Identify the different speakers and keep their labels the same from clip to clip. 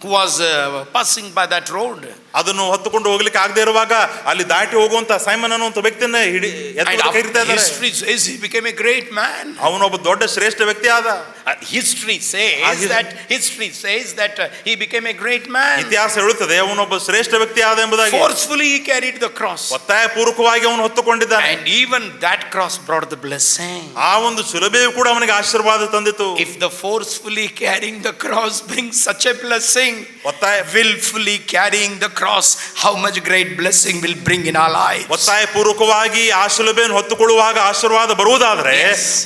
Speaker 1: who was passing by that road.
Speaker 2: ಅದನ್ನು ಹೊತ್ತುಕೊಂಡು ಹೋಗ್ಲಿಕ್ಕೆ ಆಗದೆ ಇರುವಾಗ ಅಲ್ಲಿ ದಾಟಿ ಹೋಗುವಂತ ಸೈಮನ್ ಅನ್ನುವಂತ ವ್ಯಕ್ತಿಯನ್ನ ಕರೀತಾ ಇದ್ದಾರೆ.
Speaker 1: History says he became a great man.
Speaker 2: ಅವನೊಬ್ಬ ದೊಡ್ಡ ಶ್ರೇಷ್ಠ ವ್ಯಕ್ತಿ ಆದ.
Speaker 1: History says that he became a great man.
Speaker 2: ಇತಿಹಾಸ ಹೇಳುತ್ತದೆ ಅವನೊಬ್ಬ ಶ್ರೇಷ್ಠ ವ್ಯಕ್ತಿ ಆದ ಎಂಬುದಾಗಿ.
Speaker 1: Forcefully he carried the cross.
Speaker 2: ಒತ್ತಾಯ ಪೂರ್ವಕವಾಗಿ ಅವನು ಹೊತ್ತುಕೊಂಡಿದ್ದಾನೆ.
Speaker 1: And even that cross brought the blessing.
Speaker 2: ಆ ಒಂದು ಶಿಲುಬೆಯು ಕೂಡ ಅವನಿಗೆ ಆಶೀರ್ವಾದ ತಂದಿತು.
Speaker 1: If the forcefully carrying the cross brings such a blessing,
Speaker 2: ಒತ್ತಾಯ
Speaker 1: willfully carrying the cross, how much great blessing will bring in our lives.
Speaker 2: ಒತ್ತಾಯ ಪೂರ್ವಕವಾಗಿ ಆ ಶಿಲುಬೆಯನ್ನು ಹೊತ್ತುಕೊಳ್ಳುವಾಗ ಆಶೀರ್ವಾದ ಬರುವುದಾದರೆ,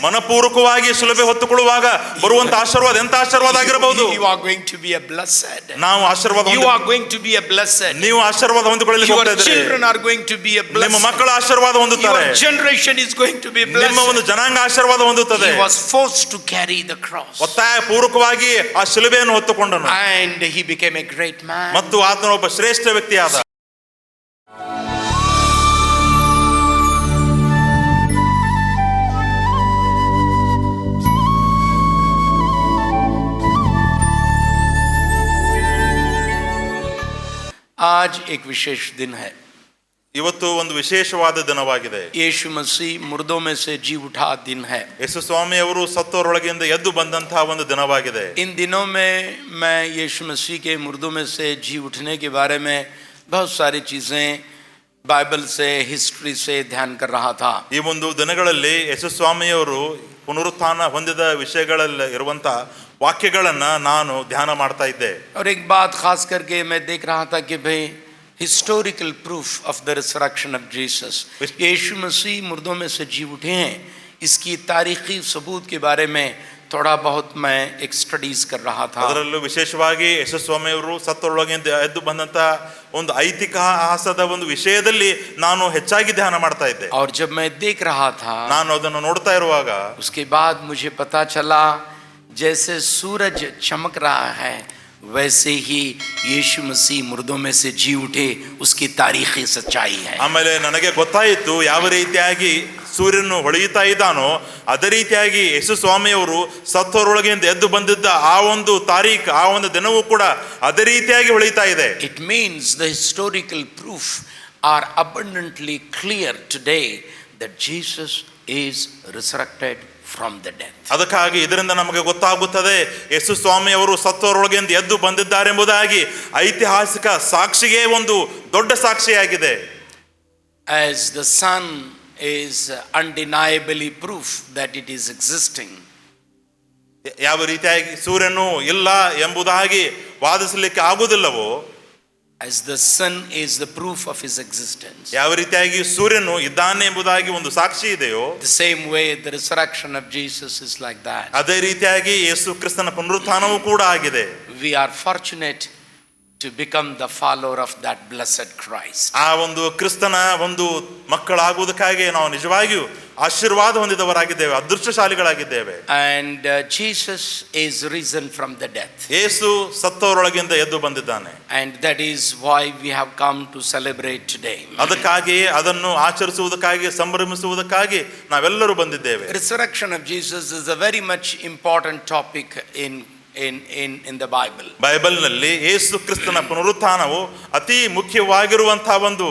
Speaker 2: ಮನಪೂರ್ವಕವಾಗಿ ಶಿಲುಬೆ ಹೊತ್ತುಕೊಳ್ಳುವಾಗ ಬರುವಂತ ಆಶೀರ್ವಾದ ಎಂತ ಆಶೀರ್ವಾದ ಆಗಿರಬಹುದು.
Speaker 1: You are going to be a blessed.
Speaker 2: ನಾವು ಆಶೀರ್ವಾದ,
Speaker 1: you are going to be a blessed.
Speaker 2: ನೀವು ಆಶೀರ್ವಾದ ಹೊಂದಿಕೊಳ್ಳಲಿಕ್ಕೆ ಹೋಗ್ತಾ ಇದ್ದೀರಿ.
Speaker 1: Your children are going to be a blessed.
Speaker 2: ನಿಮ್ಮ ಮಕ್ಕಳ ಆಶೀರ್ವಾದ ಹೊಂದುತ್ತಾರೆ.
Speaker 1: Your generation is going to be blessed.
Speaker 2: ನಿಮ್ಮ ಒಂದು ಜನಾಂಗ ಆಶೀರ್ವಾದ ಹೊಂದುತ್ತದೆ.
Speaker 1: He was forced to carry the cross.
Speaker 2: ಒತ್ತಾಯ ಪೂರ್ವಕವಾಗಿ ಆ ಶಿಲುಬೆಯನ್ನು ಹೊತ್ತುಕೊಂಡನು.
Speaker 1: And he became a great man.
Speaker 2: ಮತ್ತು ಆತನು ಒಬ್ಬ ಶ್ರೇಷ್ಠ ವ್ಯಕ್ತಿ ಆದ.
Speaker 1: आज एक विशेष दिन है.
Speaker 2: ಇವತ್ತು ಒಂದು ವಿಶೇಷವಾದ ದಿನವಾಗಿದೆ.
Speaker 1: ಯೇಸು ಮಸೀಹ್ ಮುರ್ದೋ ಮೇ ಸೆ ಜೀ ಉಠಾ ದಿನ है.
Speaker 2: ಯೇಸು ಸ್ವಾಮಿ ಅವರು ಸತ್ತವರೊಳಗಿಂದ ಎದ್ದು ಬಂದಂತಹ ಒಂದು ದಿನವಾಗಿದೆ.
Speaker 1: इन दिनों में मैं यीशु मसीह के मुर्दों में से जी उठने के बारे में बहुत सारी चीज़ें बाइबल से, हिस्ट्री से ध्यान कर रहा था.
Speaker 2: ಈ ಒಂದು ದಿನಗಳಲ್ಲಿ ಯೇಸು ಸ್ವಾಮಿಯವರು ಪುನರುತ್ಥಾನ ಹೊಂದಿದ ವಿಷಯಗಳಲ್ಲಿ ಇರುವಂತ ವಾಕ್ಯಗಳನ್ನ ನಾನು ಧ್ಯಾನ ಮಾಡ್ತಾ ಇದ್ದೆ.
Speaker 1: और एक बात खास करके मैं देख रहा था कि भाई historical proof of the resurrection of Jesus, यीशु मसीह मुर्दों में से जी उठे हैं, इसकी तारीखी सबूत के बारे में थोड़ा बहुत मैं एक स्टडीज कर रहा था.
Speaker 2: ಅದರಲ್ಲೂ ವಿಶೇಷವಾಗಿ ಯೇಸು ಸ್ವಾಮಿಯವರು ಸತ್ತವರೊಳಗಿಂದ ಎದ್ದು ಬಂದಂತ ಒಂದು ಐತಿಹಾಸದ ಒಂದು ವಿಷಯದಲ್ಲಿ ನಾನು ಹೆಚ್ಚಾಗಿ ಧ್ಯಾನ ಮಾಡ್ತಾ ಇದ್ದೆ.
Speaker 1: और जब मैं देख रहा था,
Speaker 2: ನಾನು ಅದನ್ನು ನೋಡ್ತಾ ಇರುವಾಗ
Speaker 1: उसके बाद मुझे पता चला जैसे सूरज चमक रहा है वैसे ही यीशु मसीह मुर्दों में से जी उठे, उसकी तारीखी सच्चाई है.
Speaker 2: ಆಮೇಲೆ ನನಗೆ ಗೊತ್ತಾಯಿತು ಯಾವ ರೀತಿಯಾಗಿ ಸೂರ್ಯನು ಹೊಳೆಯುತ್ತಾ ಇದ್ದಾನೋ ಅದೇ ರೀತಿಯಾಗಿ ಯೇಸು ಸ್ವಾಮಿಯವರು ಸತ್ತವರೊಳಗಿಂದ ಎದ್ದು ಬಂದಿದ್ದ ಆ ಒಂದು ತಾರೀಖ್, ಆ ಒಂದು ದಿನವೂ ಕೂಡ ಅದೇ ರೀತಿಯಾಗಿ ಹೊಳೆಯುತ್ತಾ ಇದೆ.
Speaker 1: It means the historical proof are abundantly clear today that Jesus is resurrected from the death.
Speaker 2: ಅದಕ್ಕಾಗಿ ಇದರಿಂದ ನಮಗೆ ಗೊತ್ತಾಗುತ್ತದೆ ಯೇಸು ಸ್ವಾಮಿ ಅವರು ಸತ್ತವರೊಳಗಿಂದ ಎದ್ದು ಬಂದಿದ್ದಾರೆ ಎಂಬುದಾಗಿ ಐತಿಹಾಸಿಕ ಸಾಕ್ಷಿಗೆ ಒಂದು ದೊಡ್ಡ ಸಾಕ್ಷಿಯಾಗಿದೆ.
Speaker 1: As the sun is undeniably proof that it is existing.
Speaker 2: ಯಾವ ರೀತಿಯಾಗಿ ಸೂರ್ಯನು ಇಲ್ಲ ಎಂಬುದಾಗಿ ವಾದಿಸಲಿಕ್ಕೆ ಆಗುವುದಿಲ್ಲವೋ,
Speaker 1: as the sun is the proof of his existence,
Speaker 2: ಯಾವ ರೀತಿಯಾಗಿ ಸೂರ್ಯನು ಇದ್ದಾನೆ ಎಂಬುದಾಗಿ ಒಂದು ಸಾಕ್ಷಿ ಇದೆಯೋ,
Speaker 1: the same way the resurrection of Jesus is like that.
Speaker 2: ಅದೇ ರೀತಿಯಾಗಿ ಯೇಸು ಕ್ರಿಸ್ತನ ಪುನರುತ್ಥಾನವೂ ಕೂಡ ಆಗಿದೆ.
Speaker 1: We are fortunate to become the follower of that blessed Christ.
Speaker 2: ಆ ಒಂದು ಕ್ರಿಸ್ತನ ಒಂದು ಮಕ್ಕಳಾಗುವುದಕ್ಕಾಗಿ ನಾವು ನಿಜವಾಗಿಯೂ ಆಶೀರ್ವಾದ ಹೊಂದಿದವರಾಗಿದ್ದೇವೆ, ಅದೃಷ್ಟಶಾಲಿಗಳಾಗಿದ್ದೇವೆ.
Speaker 1: And Jesus is risen from the death.
Speaker 2: ಯೇಸು ಸತ್ತವರೊಳಗಿಂದ ಎದ್ದು ಬಂದಿದ್ದಾನೆ.
Speaker 1: And that is why we have come to celebrate today.
Speaker 2: ಅದಕ್ಕಾಗಿ ಅದನ್ನು ಆಚರಿಸುವುದಕ್ಕಾಗಿ ಸಂಭ್ರಮಿಸುವುದಕ್ಕಾಗಿ ನಾವೆಲ್ಲರೂ ಬಂದಿದ್ದೇವೆ.
Speaker 1: Resurrection of Jesus is a very much important topic in the Bible.
Speaker 2: ಬೈಬಲ್ನಲ್ಲಿ ಯೇಸು ಕ್ರಿಸ್ತನ ಪುನರುತ್ಥಾನವು ಅತಿ ಮುಖ್ಯವಾಗಿರುವಂತಹ ಒಂದು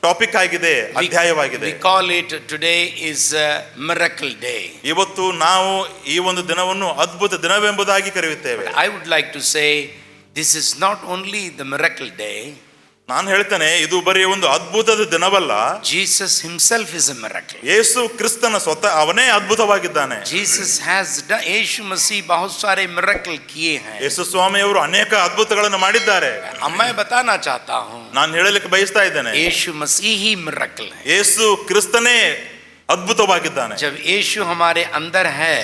Speaker 2: ಟಾಪಿಕ್ ಆಗಿದೆ, ಅಧ್ಯಾಯವಾಗಿದೆ.
Speaker 1: We call it today is a miracle day.
Speaker 2: ಇವತ್ತು ನಾವು ಈ ಒಂದು ದಿನವನ್ನು ಅದ್ಭುತ ದಿನವೆಂಬುದಾಗಿ ಕರೆಯುತ್ತೇವೆ.
Speaker 1: I would like to say this is not only the miracle day.
Speaker 2: ನಾನು ಹೇಳ್ತೇನೆ ಇದು ಬರೀ ಒಂದು ಅದ್ಭುತದ ದಿನವಲ್ಲ.
Speaker 1: Jesus himself is a miracle.
Speaker 2: ಯೇಸು ಕ್ರಿಸ್ತನ ಸ್ವತಃ ಅವನೇ ಅದ್ಭುತವಾಗಿದ್ದಾನೆ.
Speaker 1: Jesus has done, यीशु मसीह बहुत सारे miracle किए हैं.
Speaker 2: ಯೇಸು ಸ್ವಾಮಿಯವರು ಅನೇಕ ಅದ್ಭುತಗಳನ್ನು ಮಾಡಿದ್ದಾರೆ.
Speaker 1: मैं बताना चाहता हूँ,
Speaker 2: ನಾನು ಹೇಳಲಿಕ್ಕೆ ಬಯಸ್ತಾ ಇದ್ದೇನೆ,
Speaker 1: यीशु मसीह ही miracle है.
Speaker 2: ಯೇಸು ಕ್ರಿಸ್ತನೇ ಅದ್ಭುತವಾಗಿದ್ದಾನೆ.
Speaker 1: जब यीशु हमारे अंदर है,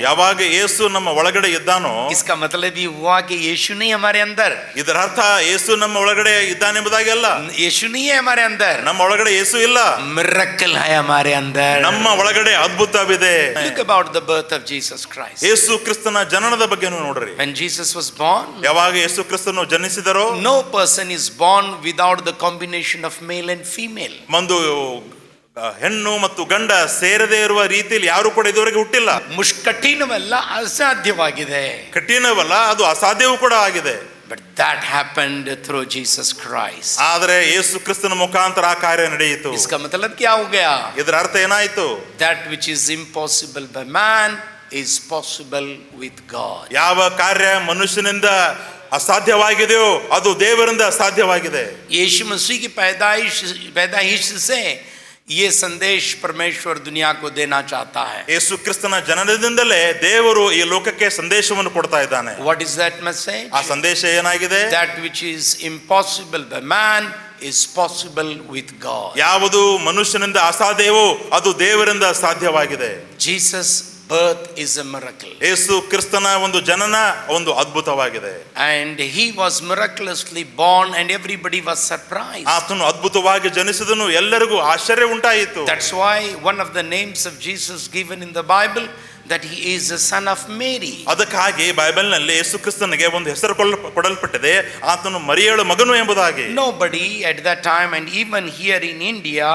Speaker 2: ಯಾವಾಗ ಯೇಸು ನಮ್ಮ ಒಳಗಡೆ ಇದ್ದಾನೋ,
Speaker 1: इसका मतलब ये हुआ कि यीशु नहीं हमारे अंदर.
Speaker 2: ಇದರ ಅರ್ಥ ಯೇಸು ನಮ್ಮ ಒಳಗಡೆ ಇದ್ದಾನೆ ಎಂಬುದಾಗಿ ಅಲ್ಲ.
Speaker 1: यीशु नहीं है हमारे अंदर,
Speaker 2: ನಮ್ಮ ಒಳಗಡೆ ಯೇಸು ಇಲ್ಲ,
Speaker 1: miracle है हमारे अंदर.
Speaker 2: ನಮ್ಮ ಒಳಗಡೆ ಅದ್ಭುತವಿದೆ.
Speaker 1: Look about the birth of Jesus Christ.
Speaker 2: ಯೇಸು ಕ್ರಿಸ್ತನ ಜನನದ ಬಗ್ಗೆ ನೋಡ್ರಿ.
Speaker 1: When Jesus was born,
Speaker 2: ಯಾವಾಗ ಯೇಸು ಕ್ರಿಸ್ತನು ಜನಿಸಿದರೋ,
Speaker 1: no person is born without the combination of male and female.
Speaker 2: ಒಂದು ಹೆಣ್ಣು ಮತ್ತು ಗಂಡ ಸೇರದೇ ಇರುವ ರೀತಿಯಲ್ಲಿ ಯಾರು ಕೂಡ ಇದುವರೆಗೆ ಹುಟ್ಟಿಲ್ಲ.
Speaker 1: ಕಠಿಣವಲ್ಲ, ಅಸಾಧ್ಯವಾಗಿದೆ.
Speaker 2: ಕಠಿಣವಲ್ಲ, ಅದು ಅಸಾಧ್ಯವೂ ಕೂಡ ಆಗಿದೆ.
Speaker 1: But that happened through Jesus Christ.
Speaker 2: ಆದರೆ ಯೇಸು ಕ್ರಿಸ್ತನ ಮುಖಾಂತರ ಆ ಕಾರ್ಯ ನಡೆಯಿತು.
Speaker 1: इसका मतलब क्या हो गया?
Speaker 2: ಇದರ ಅರ್ಥ ಏನಾಯ್ತು?
Speaker 1: That which is impossible by man is possible with God.
Speaker 2: ಯಾವ ಕಾರ್ಯ ಮನುಷ್ಯನಿಂದ ಅಸಾಧ್ಯವಾಗಿದೆಯೋ ಅದು ದೇವರಿಂದ ಸಾಧ್ಯವಾಗಿದೆ.
Speaker 1: यीशु मसीह की पैदाइश से ये संदेश परमेश्वर दुनिया को देना चाहता है.
Speaker 2: ಯೇಸು ಕ್ರಿಸ್ತನ ಜನನದಿಂದಲೇ ದೇವರು ಈ ಲೋಕಕ್ಕೆ ಸಂದೇಶವನ್ನು ಕೊಡ್ತಾ ಇದ್ದಾನೆ.
Speaker 1: What is that message?
Speaker 2: ಆ ಸಂದೇಶ ಏನಾಗಿದೆ?
Speaker 1: That which is impossible by man is possible with God.
Speaker 2: ಯಾವುದು ಮನುಷ್ಯನಿಂದ ಅಸಾಧ್ಯವೋ ಅದು ದೇವರಿಂದ ಸಾಧ್ಯವಾಗಿದೆ.
Speaker 1: Jesus birth is a miracle.
Speaker 2: ಯೇಸು ಕ್ರಿಸ್ತನ ಒಂದು ಜನನ ಒಂದು ಅದ್ಭುತವಾಗಿದೆ.
Speaker 1: And he was miraculously born and everybody was surprised.
Speaker 2: ಆತನು ಅದ್ಭುತವಾಗಿ ಜನಿಸಿದನು, ಎಲ್ಲರಿಗೂ ಆಶ್ಚರ್ಯ ಉಂಟಾಯಿತು.
Speaker 1: That's why one of the names of Jesus given in the Bible, that he is the son of Mary.
Speaker 2: ಅದಕ್ಕಾಗಿ ಬೈಬಲ್ನಲ್ಲಿ ಯೇಸು ಕ್ರಿಸ್ತನಿಗೆ ಒಂದು ಹೆಸರು ಕೊಡಲ್ಪಟ್ಟಿದೆ, ಆತನು ಮರಿಯಳ ಮಗನು ಎಂಬುದಾಗಿ.
Speaker 1: Nobody at that time and even here in India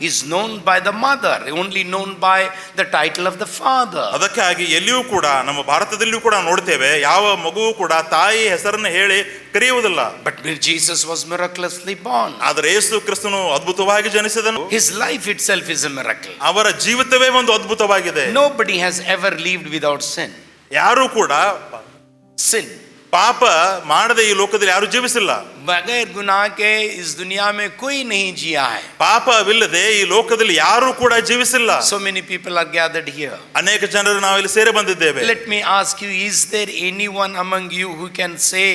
Speaker 1: is known by the mother, only known by the title of the father.
Speaker 2: ಅದಕ್ಕಾಗಿ ಎಲ್ಲಿಯೂ ಕೂಡ ನಮ್ಮ ಭಾರತದಲ್ಲಿಯೂ ಕೂಡ ನೋಡ್ತೇವೆ, ಯಾವ ಮಗುವು ಕೂಡ ತಾಯಿ ಹೆಸರನ್ನು ಹೇಳಿ ಕರೆಯುವುದಿಲ್ಲ.
Speaker 1: But Jesus was miraculously born.
Speaker 2: ಆದರೆ ಯೇಸು ಕ್ರಿಸ್ತನು ಅದ್ಭುತವಾಗಿ ಜನಿಸಿದನು.
Speaker 1: His life itself is a miracle.
Speaker 2: ಅವರ ಜೀವಿತವೇ ಒಂದು ಅದ್ಭುತವಾಗಿದೆ.
Speaker 1: Nobody has ever lived without sin.
Speaker 2: ಯಾರು ಕೂಡ
Speaker 1: Sin.
Speaker 2: ಪಾಪ ಮಾಡದೆ ಈ ಲೋಕದಲ್ಲಿ ಯಾರು ಜೀವಿಸಿಲ್ಲ.
Speaker 1: बगैर गुनाह के इस दुनिया में कोई नहीं जिया है.
Speaker 2: ಪಾಪವಿಲ್ಲದೆ ಈ ಲೋಕದಲ್ಲಿ ಯಾರು ಕೂಡ ಜೀವಿಸಿಲ್ಲ.
Speaker 1: So many people are gathered here.
Speaker 2: ಅನೇಕ ಜನರು ನಾವಿಲ್ಲಿ ಸೇರಿ ಬಂದಿದ್ದೇವೆ.
Speaker 1: Let me ask you, is there anyone among you who can say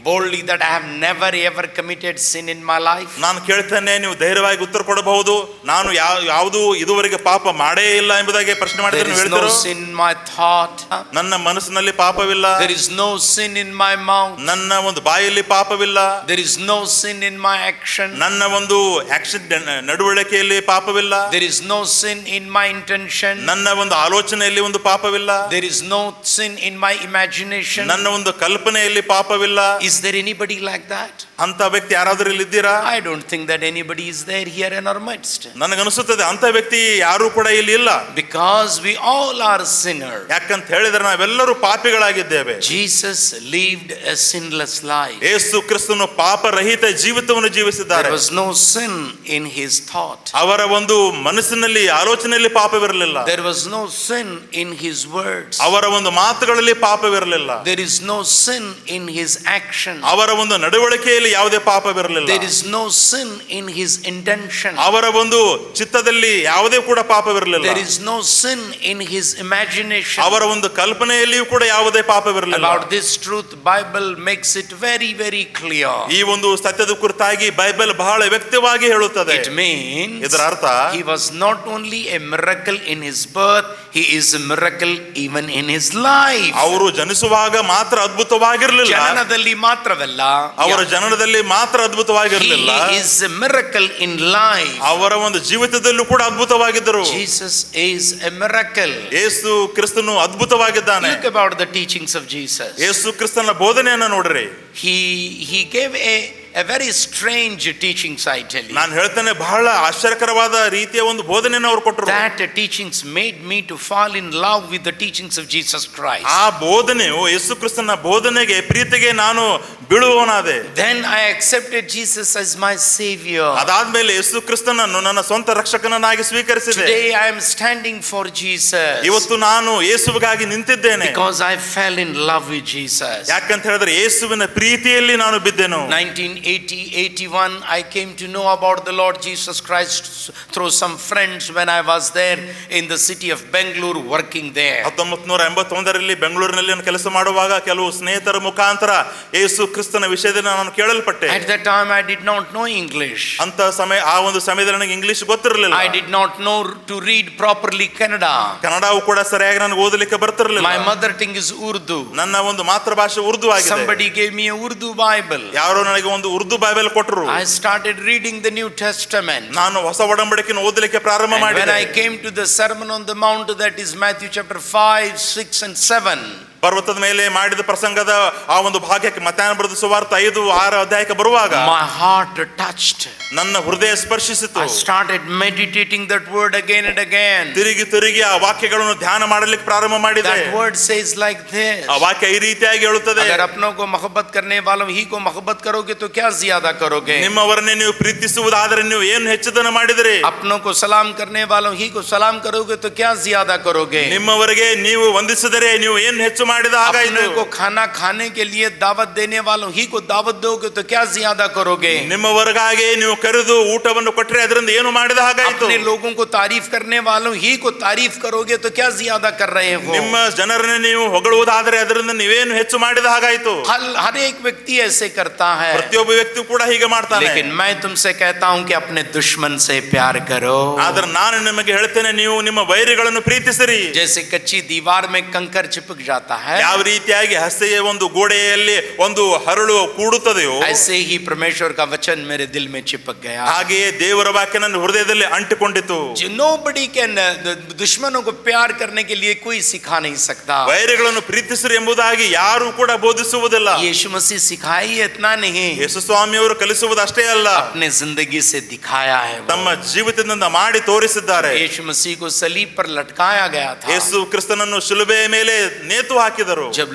Speaker 1: boldly that I have never ever committed sin in my life?
Speaker 2: ನಾನು ಕೇಳ್ತೇನೆ, ನೀವು ಧೈರ್ಯವಾಗಿ ಉತ್ತರ ಕೊಡಬಹುದು, ನಾನು ಯಾವುದು ಇದುವರೆಗೆ ಪಾಪ ಮಾಡೇ ಇಲ್ಲ ಎಂಬುದಾಗಿ ಪ್ರಶ್ನೆ ಮಾಡಿದ್ರೆ ನೀವು
Speaker 1: There is no
Speaker 2: ಹೇಳ್ತೀರೋ?
Speaker 1: sin in my thought.
Speaker 2: ನನ್ನ ಮನಸ್ಸಿನಲ್ಲಿ ಪಾಪವಿಲ್ಲ.
Speaker 1: There is no sin in my mouth.
Speaker 2: ನನ್ನ ಒಂದು ಬಾಯಲ್ಲಿ ಪಾಪವಿಲ್ಲ.
Speaker 1: There is no sin in my action.
Speaker 2: ನನ್ನ ಒಂದು ಆಕ್ಷನ್ ನಡವಳಿಕೆಯಲ್ಲಿ ಪಾಪವಿಲ್ಲ.
Speaker 1: There is no sin in my intention.
Speaker 2: ನನ್ನ ಒಂದು ಆಲೋಚನೆಯಲ್ಲಿ ಒಂದು ಪಾಪವಿಲ್ಲ.
Speaker 1: There is no sin in my imagination.
Speaker 2: ನನ್ನ ಒಂದು ಕಲ್ಪನೆಯಲ್ಲಿ ಪಾಪವಿಲ್ಲ.
Speaker 1: Is there anybody like that?
Speaker 2: ಅಂತ ವ್ಯಕ್ತಿ ಯಾರಾದರೂ ಇಲ್ಲಿದ್ದೀರಾ?
Speaker 1: I don't think that anybody is there here in our midst.
Speaker 2: ನನಗನ್ನಿಸುತ್ತದೆ ಅಂತ ವ್ಯಕ್ತಿ ಯಾರು ಕೂಡ ಇಲ್ಲಿ ಇಲ್ಲ.
Speaker 1: Because we all are sinners.
Speaker 2: ಯಾಕಂತ ಹೇಳಿದ್ರೆ ನಾವೆಲ್ಲರೂ ಪಾಪಿಗಳಾಗಿದ್ದೇವೆ.
Speaker 1: Jesus lived a sinless life.
Speaker 2: ಯೇಸು ಕ್ರಿಸ್ತನು ಪಾಪರಹಿತ ಜೀವಿತವನ್ನು ಜೀವಿಸಿದ್ದಾರೆ.
Speaker 1: There was no sin in his thought.
Speaker 2: ಅವರ ಒಂದು ಮನಸ್ಸಿನಲ್ಲಿ ಆಲೋಚನೆಯಲ್ಲಿ ಪಾಪವಿರಲಿಲ್ಲ.
Speaker 1: There was no sin in his words.
Speaker 2: ಅವರ ಒಂದು ಮಾತುಗಳಲ್ಲಿ ಪಾಪವಿರಲಿಲ್ಲ.
Speaker 1: There is no sin in his action.
Speaker 2: ಅವರ ಒಂದು ನಡವಳಿಕೆಯಲ್ಲಿ ಯಾವುದೇ ಪಾಪವಿರಲಿಲ್ಲ.
Speaker 1: There is no sin in his intention.
Speaker 2: ಅವರ ಒಂದು ಚಿತ್ತದಲ್ಲಿ ಯಾವುದೇ ಕೂಡ ಪಾಪವಿರಲಿಲ್ಲ.
Speaker 1: There is no sin in his imagination.
Speaker 2: ಅವರ ಒಂದು ಕಲ್ಪನೆಯಲ್ಲಿಯೂ ಕೂಡ ಯಾವುದೇ ಪಾಪವಿರಲಿಲ್ಲ.
Speaker 1: About this truth, Bible makes it very, very clear.
Speaker 2: ಈ ಒಂದು ಸತ್ಯದ ಕುರಿತಾಗಿ ಬೈಬಲ್ ಬಹಳ ವ್ಯಕ್ತವಾಗಿ ಹೇಳುತ್ತದೆ.
Speaker 1: It means
Speaker 2: ಇದರ ಅರ್ಥ
Speaker 1: he was not only a miracle in his birth, he is a miracle even in his life.
Speaker 2: ಅವರು ಜನಿಸುವಾಗ ಮಾತ್ರ ಅದ್ಭುತವಾಗಿರಲಿಲ್ಲ,
Speaker 1: ಜನನದಲ್ಲಿ ಮಾತ್ರವಲ್ಲ,
Speaker 2: ಅವರ ಜನನದಲ್ಲಿ ಮಾತ್ರ ಅದ್ಭುತವಾಗಿರಲಿಲ್ಲ,
Speaker 1: he is a miracle in life.
Speaker 2: ಅವರ ಒಂದು ಜೀವಿತದಲ್ಲೂ ಕೂಡ ಅದ್ಭುತವಾಗಿದ್ದರು.
Speaker 1: Jesus is a miracle.
Speaker 2: ಯೇಸು ಕ್ರಿಸ್ತನು ಅದ್ಭುತವಾಗಿದ್ದಾನೆ.
Speaker 1: Look about the teachings of Jesus.
Speaker 2: ಯೇಸು ಕ್ರಿಸ್ತನ ಬೋಧನೆಯನ್ನು ನೋಡ್ರಿ.
Speaker 1: He gave a very strange teachings, I tell you.
Speaker 2: ನಾನು ಹೇಳ್ತೇನೆ, ಬಹಳ ಆಶ್ಚರ್ಯಕರವಾದ ರೀತಿಯ ಒಂದು ಬೋಧನೆಯನ್ನು ಅವರು ಕೊಟ್ಟರು.
Speaker 1: That teachings made me to fall in love with the teachings of Jesus Christ.
Speaker 2: ಆ ಬೋಧನೆಯು ಯೇಸು ಕ್ರಿಸ್ತನ ಬೋಧನೆಗೆ ಪ್ರೀತಿಗೆ ನಾನು ಬೀಳುವವನಾದೆ.
Speaker 1: Then I accepted Jesus as my savior.
Speaker 2: ಅದಾದ್ಮೇಲೆ ಯೇಸು ಕ್ರಿಸ್ತನನ್ನು ನನ್ನ ಸ್ವಂತ ರಕ್ಷಕನನ್ನಾಗಿ ಸ್ವೀಕರಿಸಿದೆ.
Speaker 1: Today I am standing for Jesus.
Speaker 2: ಇವತ್ತು ನಾನು ಯೇಸುವಿಗಾಗಿ ನಿಂತಿದ್ದೇನೆ.
Speaker 1: Because I fell in love with Jesus.
Speaker 2: ಯಾಕಂತ ಹೇಳಿದ್ರೆ ಯೇಸುವಿನ ಪ್ರೀತಿಯಲ್ಲಿ ನಾನು ಬಿದ್ದೆನು.
Speaker 1: 1980-81 I came to know about the Lord Jesus Christ through some friends when I was there in the city of Bangalore working there.
Speaker 2: 1981ರಲ್ಲಿ ಬೆಂಗಳೂರಿನಲ್ಲಿ ನಾನು ಕೆಲಸ ಮಾಡುವಾಗ ಕೆಲವು ಸ್ನೇಹಿತರ ಮುಖಾಂತರ ಯೇಸು ಕ್ರಿಸ್ತನ ವಿಷಯದಲ್ಲಿ ನಾನು ಕೇಳಲ್ಪಟ್ಟೆ.
Speaker 1: At that time I did not know English.
Speaker 2: ಅಂತ ಆ ಒಂದು ಸಮಯದಲ್ಲಿ ನನಗೆ ಇಂಗ್ಲಿಷ್ ಗೊತ್ತಿರಲಿಲ್ಲ.
Speaker 1: I did not know to read properly Kannada.
Speaker 2: ಕನ್ನಡವು ಕೂಡ ಸರಿಯಾಗಿ ನನಗೆ ಓದಲಿಕ್ಕೆ ಬರ್ತಿರಲಿಲ್ಲ.
Speaker 1: My mother tongue is Urdu.
Speaker 2: ನನ್ನ ಒಂದು ಮಾತೃಭಾಷೆ ಉರ್ದು ಆಗಿದೆ.
Speaker 1: Somebody gave me a Urdu Bible.
Speaker 2: ಯಾರೋ ನನಗೆ ಒಂದು ಉರ್ದು ಬೈಬಲ್ ಕೊಟ್ಟರು.
Speaker 1: I started reading the New Testament.
Speaker 2: ನಾನು ಹೊಸ ಒಡಂಬಡಿಕೆಯನ್ನು ಓದಲಿಕ್ಕೆ ಪ್ರಾರಂಭ ಮಾಡಿದೆ.
Speaker 1: When I came to the Sermon on the Mount, that is Matthew chapter 5, 6 and 7.
Speaker 2: ಪರ್ವತದ ಮೇಲೆ ಮಾಡಿದ ಪ್ರಸಂಗದ ಆ ಒಂದು ಭಾಗಕ್ಕೆ ಮತ್ತಾಯನ ಬರೆದ ಸುವಾರ್ತೆ 5-6 ಅಧ್ಯಾಯಕ್ಕೆ ಬರುವಾಗ
Speaker 1: my heart touched.
Speaker 2: ನನ್ನ ಹೃದಯ ಸ್ಪರ್ಶಿಸಿತು.
Speaker 1: I started meditating that word again and again.
Speaker 2: ತಿರುಗಿ ಆ ವಾಕ್ಯಗಳನ್ನು ಧ್ಯಾನ ಮಾಡಲಿಕ್ಕೆ ಪ್ರಾರಂಭ ಮಾಡಿದೆ.
Speaker 1: That word says like this.
Speaker 2: ಆ ವಾಕ್ಯ ಈ ರೀತಿಯಾಗಿ ಹೇಳುತ್ತದೆ,
Speaker 1: अगर अपनों को मोहब्बत करने वालों ही को मोहब्बत करोगे तो क्या ज्यादा करोगे.
Speaker 2: ನಿಮ್ಮವರನ್ನೇ ನೀವು ಪ್ರೀತಿಸುವುದಾದರೆ ನೀವು ಏನು ಹೆಚ್ಚುದನ್ನು ಮಾಡಿದಿರಿ.
Speaker 1: अपनों को सलाम करने वालों ही को सलाम करोगे तो क्या ज्यादा करोगे.
Speaker 2: ನಿಮ್ಮವರಿಗೆ ನೀವು ವಂದಿಸಿದರೆ ನೀವು ಏನು ಹೆಚ್ಚು ಮಾಡಿದ ಹಾಗಾಯಿತು.
Speaker 1: अपने को खाना खाने के लिए दावत देने वालों ही को दावत दोगे तो क्या ज्यादा करोगे.
Speaker 2: ನಿಮ್ಮವರಿಗಾಗಿ ನೀವು ಕರೆದು ಊಟವನ್ನು ಕೊಟ್ಟರೆ ಅದರಿಂದ ಏನು ಮಾಡಿದ ಹಾಗಾಯಿತು.
Speaker 1: अपने लोगों को तारीफ करने वालों ही को तारीफ करोगे तो क्या ज्यादा कर रहे हो.
Speaker 2: ನಿಮ್ಮ ಜನರನ್ನು ನೀವು ಹೊಗಳುವುದಾದರೆ ಅದರಿಂದ ನೀವೇನು ಹೆಚ್ಚು ಮಾಡಿದ ಹಾಗಾಯಿತು.
Speaker 1: हर एक व्यक्ति ऐसे करता है.
Speaker 2: ಪ್ರತಿಯೊಬ್ಬ ವ್ಯಕ್ತಿ ಕೂಡ ಹೀಗೆ ಮಾಡ್ತಾನೆ.
Speaker 1: लेकिन मैं तुमसे कहता हूं कि अपने दुश्मन से प्यार करो.
Speaker 2: ಆದ್ರೆ ನಾನು ನಿಮಗೆ ಹೇಳ್ತೇನೆ, ನೀವು ನಿಮ್ಮ ವೈರಿಗಳನ್ನು ಪ್ರೀತಿಸಿರಿ.
Speaker 1: जैसे कच्ची दीवार में कंकर चिपक जाता है,
Speaker 2: ಯಾವ ರೀತಿಯಾಗಿ ಹಸೆಯ ಒಂದು ಗೋಡೆಯಲ್ಲಿ ಒಂದು ಹರಳು ಕೂಡುತ್ತದೆಯೋ
Speaker 1: ऐसे ही परमेश्वर का वचन मेरे दिल में चिपक गया.
Speaker 2: ಹಾಗೆಯೇ ದೇವರ ವಾಕ್ಯ ನನ್ನ ಹೃದಯದಲ್ಲಿ ಅಂಟಿಕೊಂಡಿತು.
Speaker 1: Nobody can दुश्मनों को प्यार करने के लिए कोई सिखा नहीं सकता.
Speaker 2: ವೈರಿಗಳನ್ನು ಪ್ರೀತಿಸಿರಿ ಎಂಬುದಾಗಿ ಯಾರು ಕೂಡ ಬೋಧಿಸುವುದಿಲ್ಲ.
Speaker 1: यीशु मसीह सिखाई इतना नहीं,
Speaker 2: ಯೇಸು ಸ್ವಾಮಿಯವರು ಕಲಿಸುವುದು ಅಷ್ಟೇ ಅಲ್ಲ,
Speaker 1: अपने जिंदगी से दिखाया है.
Speaker 2: ತಮ್ಮ ಜೀವಿತದಿಂದ ಮಾಡಿ ತೋರಿಸಿದ್ದಾರೆ.
Speaker 1: यीशु मसीह को सलीब पर लटकाया गया था.
Speaker 2: ಯೇಸು ಕ್ರಿಸ್ತನನ್ನು ಶಿಲುಬೆಯ ಮೇಲೆ ನೇತು ಹಾಕಿದರು.
Speaker 1: जब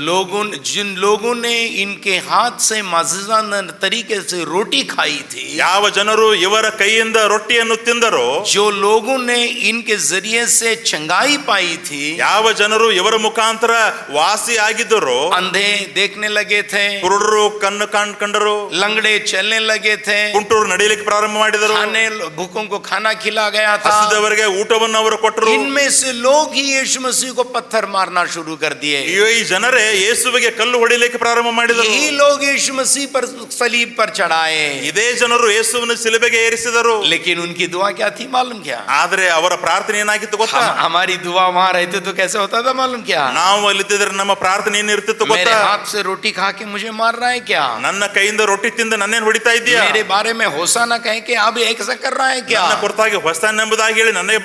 Speaker 1: जिन लोगों ने इनके हाथ से माजिज़ाना तरीके से रोटी खाई थी,
Speaker 2: ಯಾವ ಜನರು ಇವರ ಕೈಯಿಂದ ರೊಟ್ಟಿಯನ್ನು ತಿಂದರೋ,
Speaker 1: जो लोगों ने इनके जरिए से चंगाई पाई थी,
Speaker 2: ಯಾವ ಜನರು ಇವರ ಮುಖಾಂತರ ವಾಸಿ ಆಗಿದ್ದರೋ,
Speaker 1: अंधे देखने लगे थे,
Speaker 2: ಕುರುಡರು ಕಣ್ಣು ಕಂಡರು,
Speaker 1: लंगड़े चलने लगे थे,
Speaker 2: ಕುಂಟರು ನಡೆಯಲಿಕ್ಕೆ ಪ್ರಾರಂಭ ಮಾಡಿದರು,
Speaker 1: खाने भूखों को खाना खिला गया था.
Speaker 2: ಹಸಿದವರಿಗೆ ಊಟವನ್ನು ಅವರು ಕೊಟ್ಟರು.
Speaker 1: इनमें से लोग ही यीशु मसीह को पत्थर मारना शुरू कर दिए.
Speaker 2: ಈ ಜನರೇ ಯೇಸುವಿಗೆ ಕಲ್ಲು ಹೊಡಿಲಿಕ್ಕೆ ಪ್ರಾರಂಭ ಮಾಡಿದರು.
Speaker 1: यही लोग यीशु मसीह पर सलीब पर चढ़ाए.
Speaker 2: ಇದೇ ಜನರು ಯೇಸುವನ್ನು ಶಿಲುಬೆಗೆ ಏರಿಸಿದರು.
Speaker 1: लेकिन उनकी दुआ क्या थी मालूम क्या?
Speaker 2: ಆದರೆ ಅವರ ಪ್ರಾರ್ಥನೆ ಏನಾಗಿತ್ತು ಗೊತ್ತಾ?
Speaker 1: हमारी दुआ वहां रहती तो कैसे होता था मालूम क्या?
Speaker 2: ನಾವು ಅಲ್ಲಿದ್ದರೆ ನಮ್ಮ ಪ್ರಾರ್ಥನೆ ಏನಿರ್ತಿತ್ತು
Speaker 1: मेरे
Speaker 2: ಗೊತ್ತಾ?
Speaker 1: हाथ से रोटी खा के मुझे मार रहा है क्या?
Speaker 2: ನನ್ನ ಕೈಯಿಂದ ರೊಟ್ಟಿ ತಿಂದು ನನ್ನೇನು ಹೊಡಿತಾ ಇದೀಯಾ?
Speaker 1: मेरे बारे में होसाना कह के अब ऐसा कर रहा है क्या?
Speaker 2: ನನ್ನ ಕುರಿತಾಗಿ ಹೊಸತಾನ ಎಂಬುದಾಗಿ ಹೇಳಿ ನನಗೆ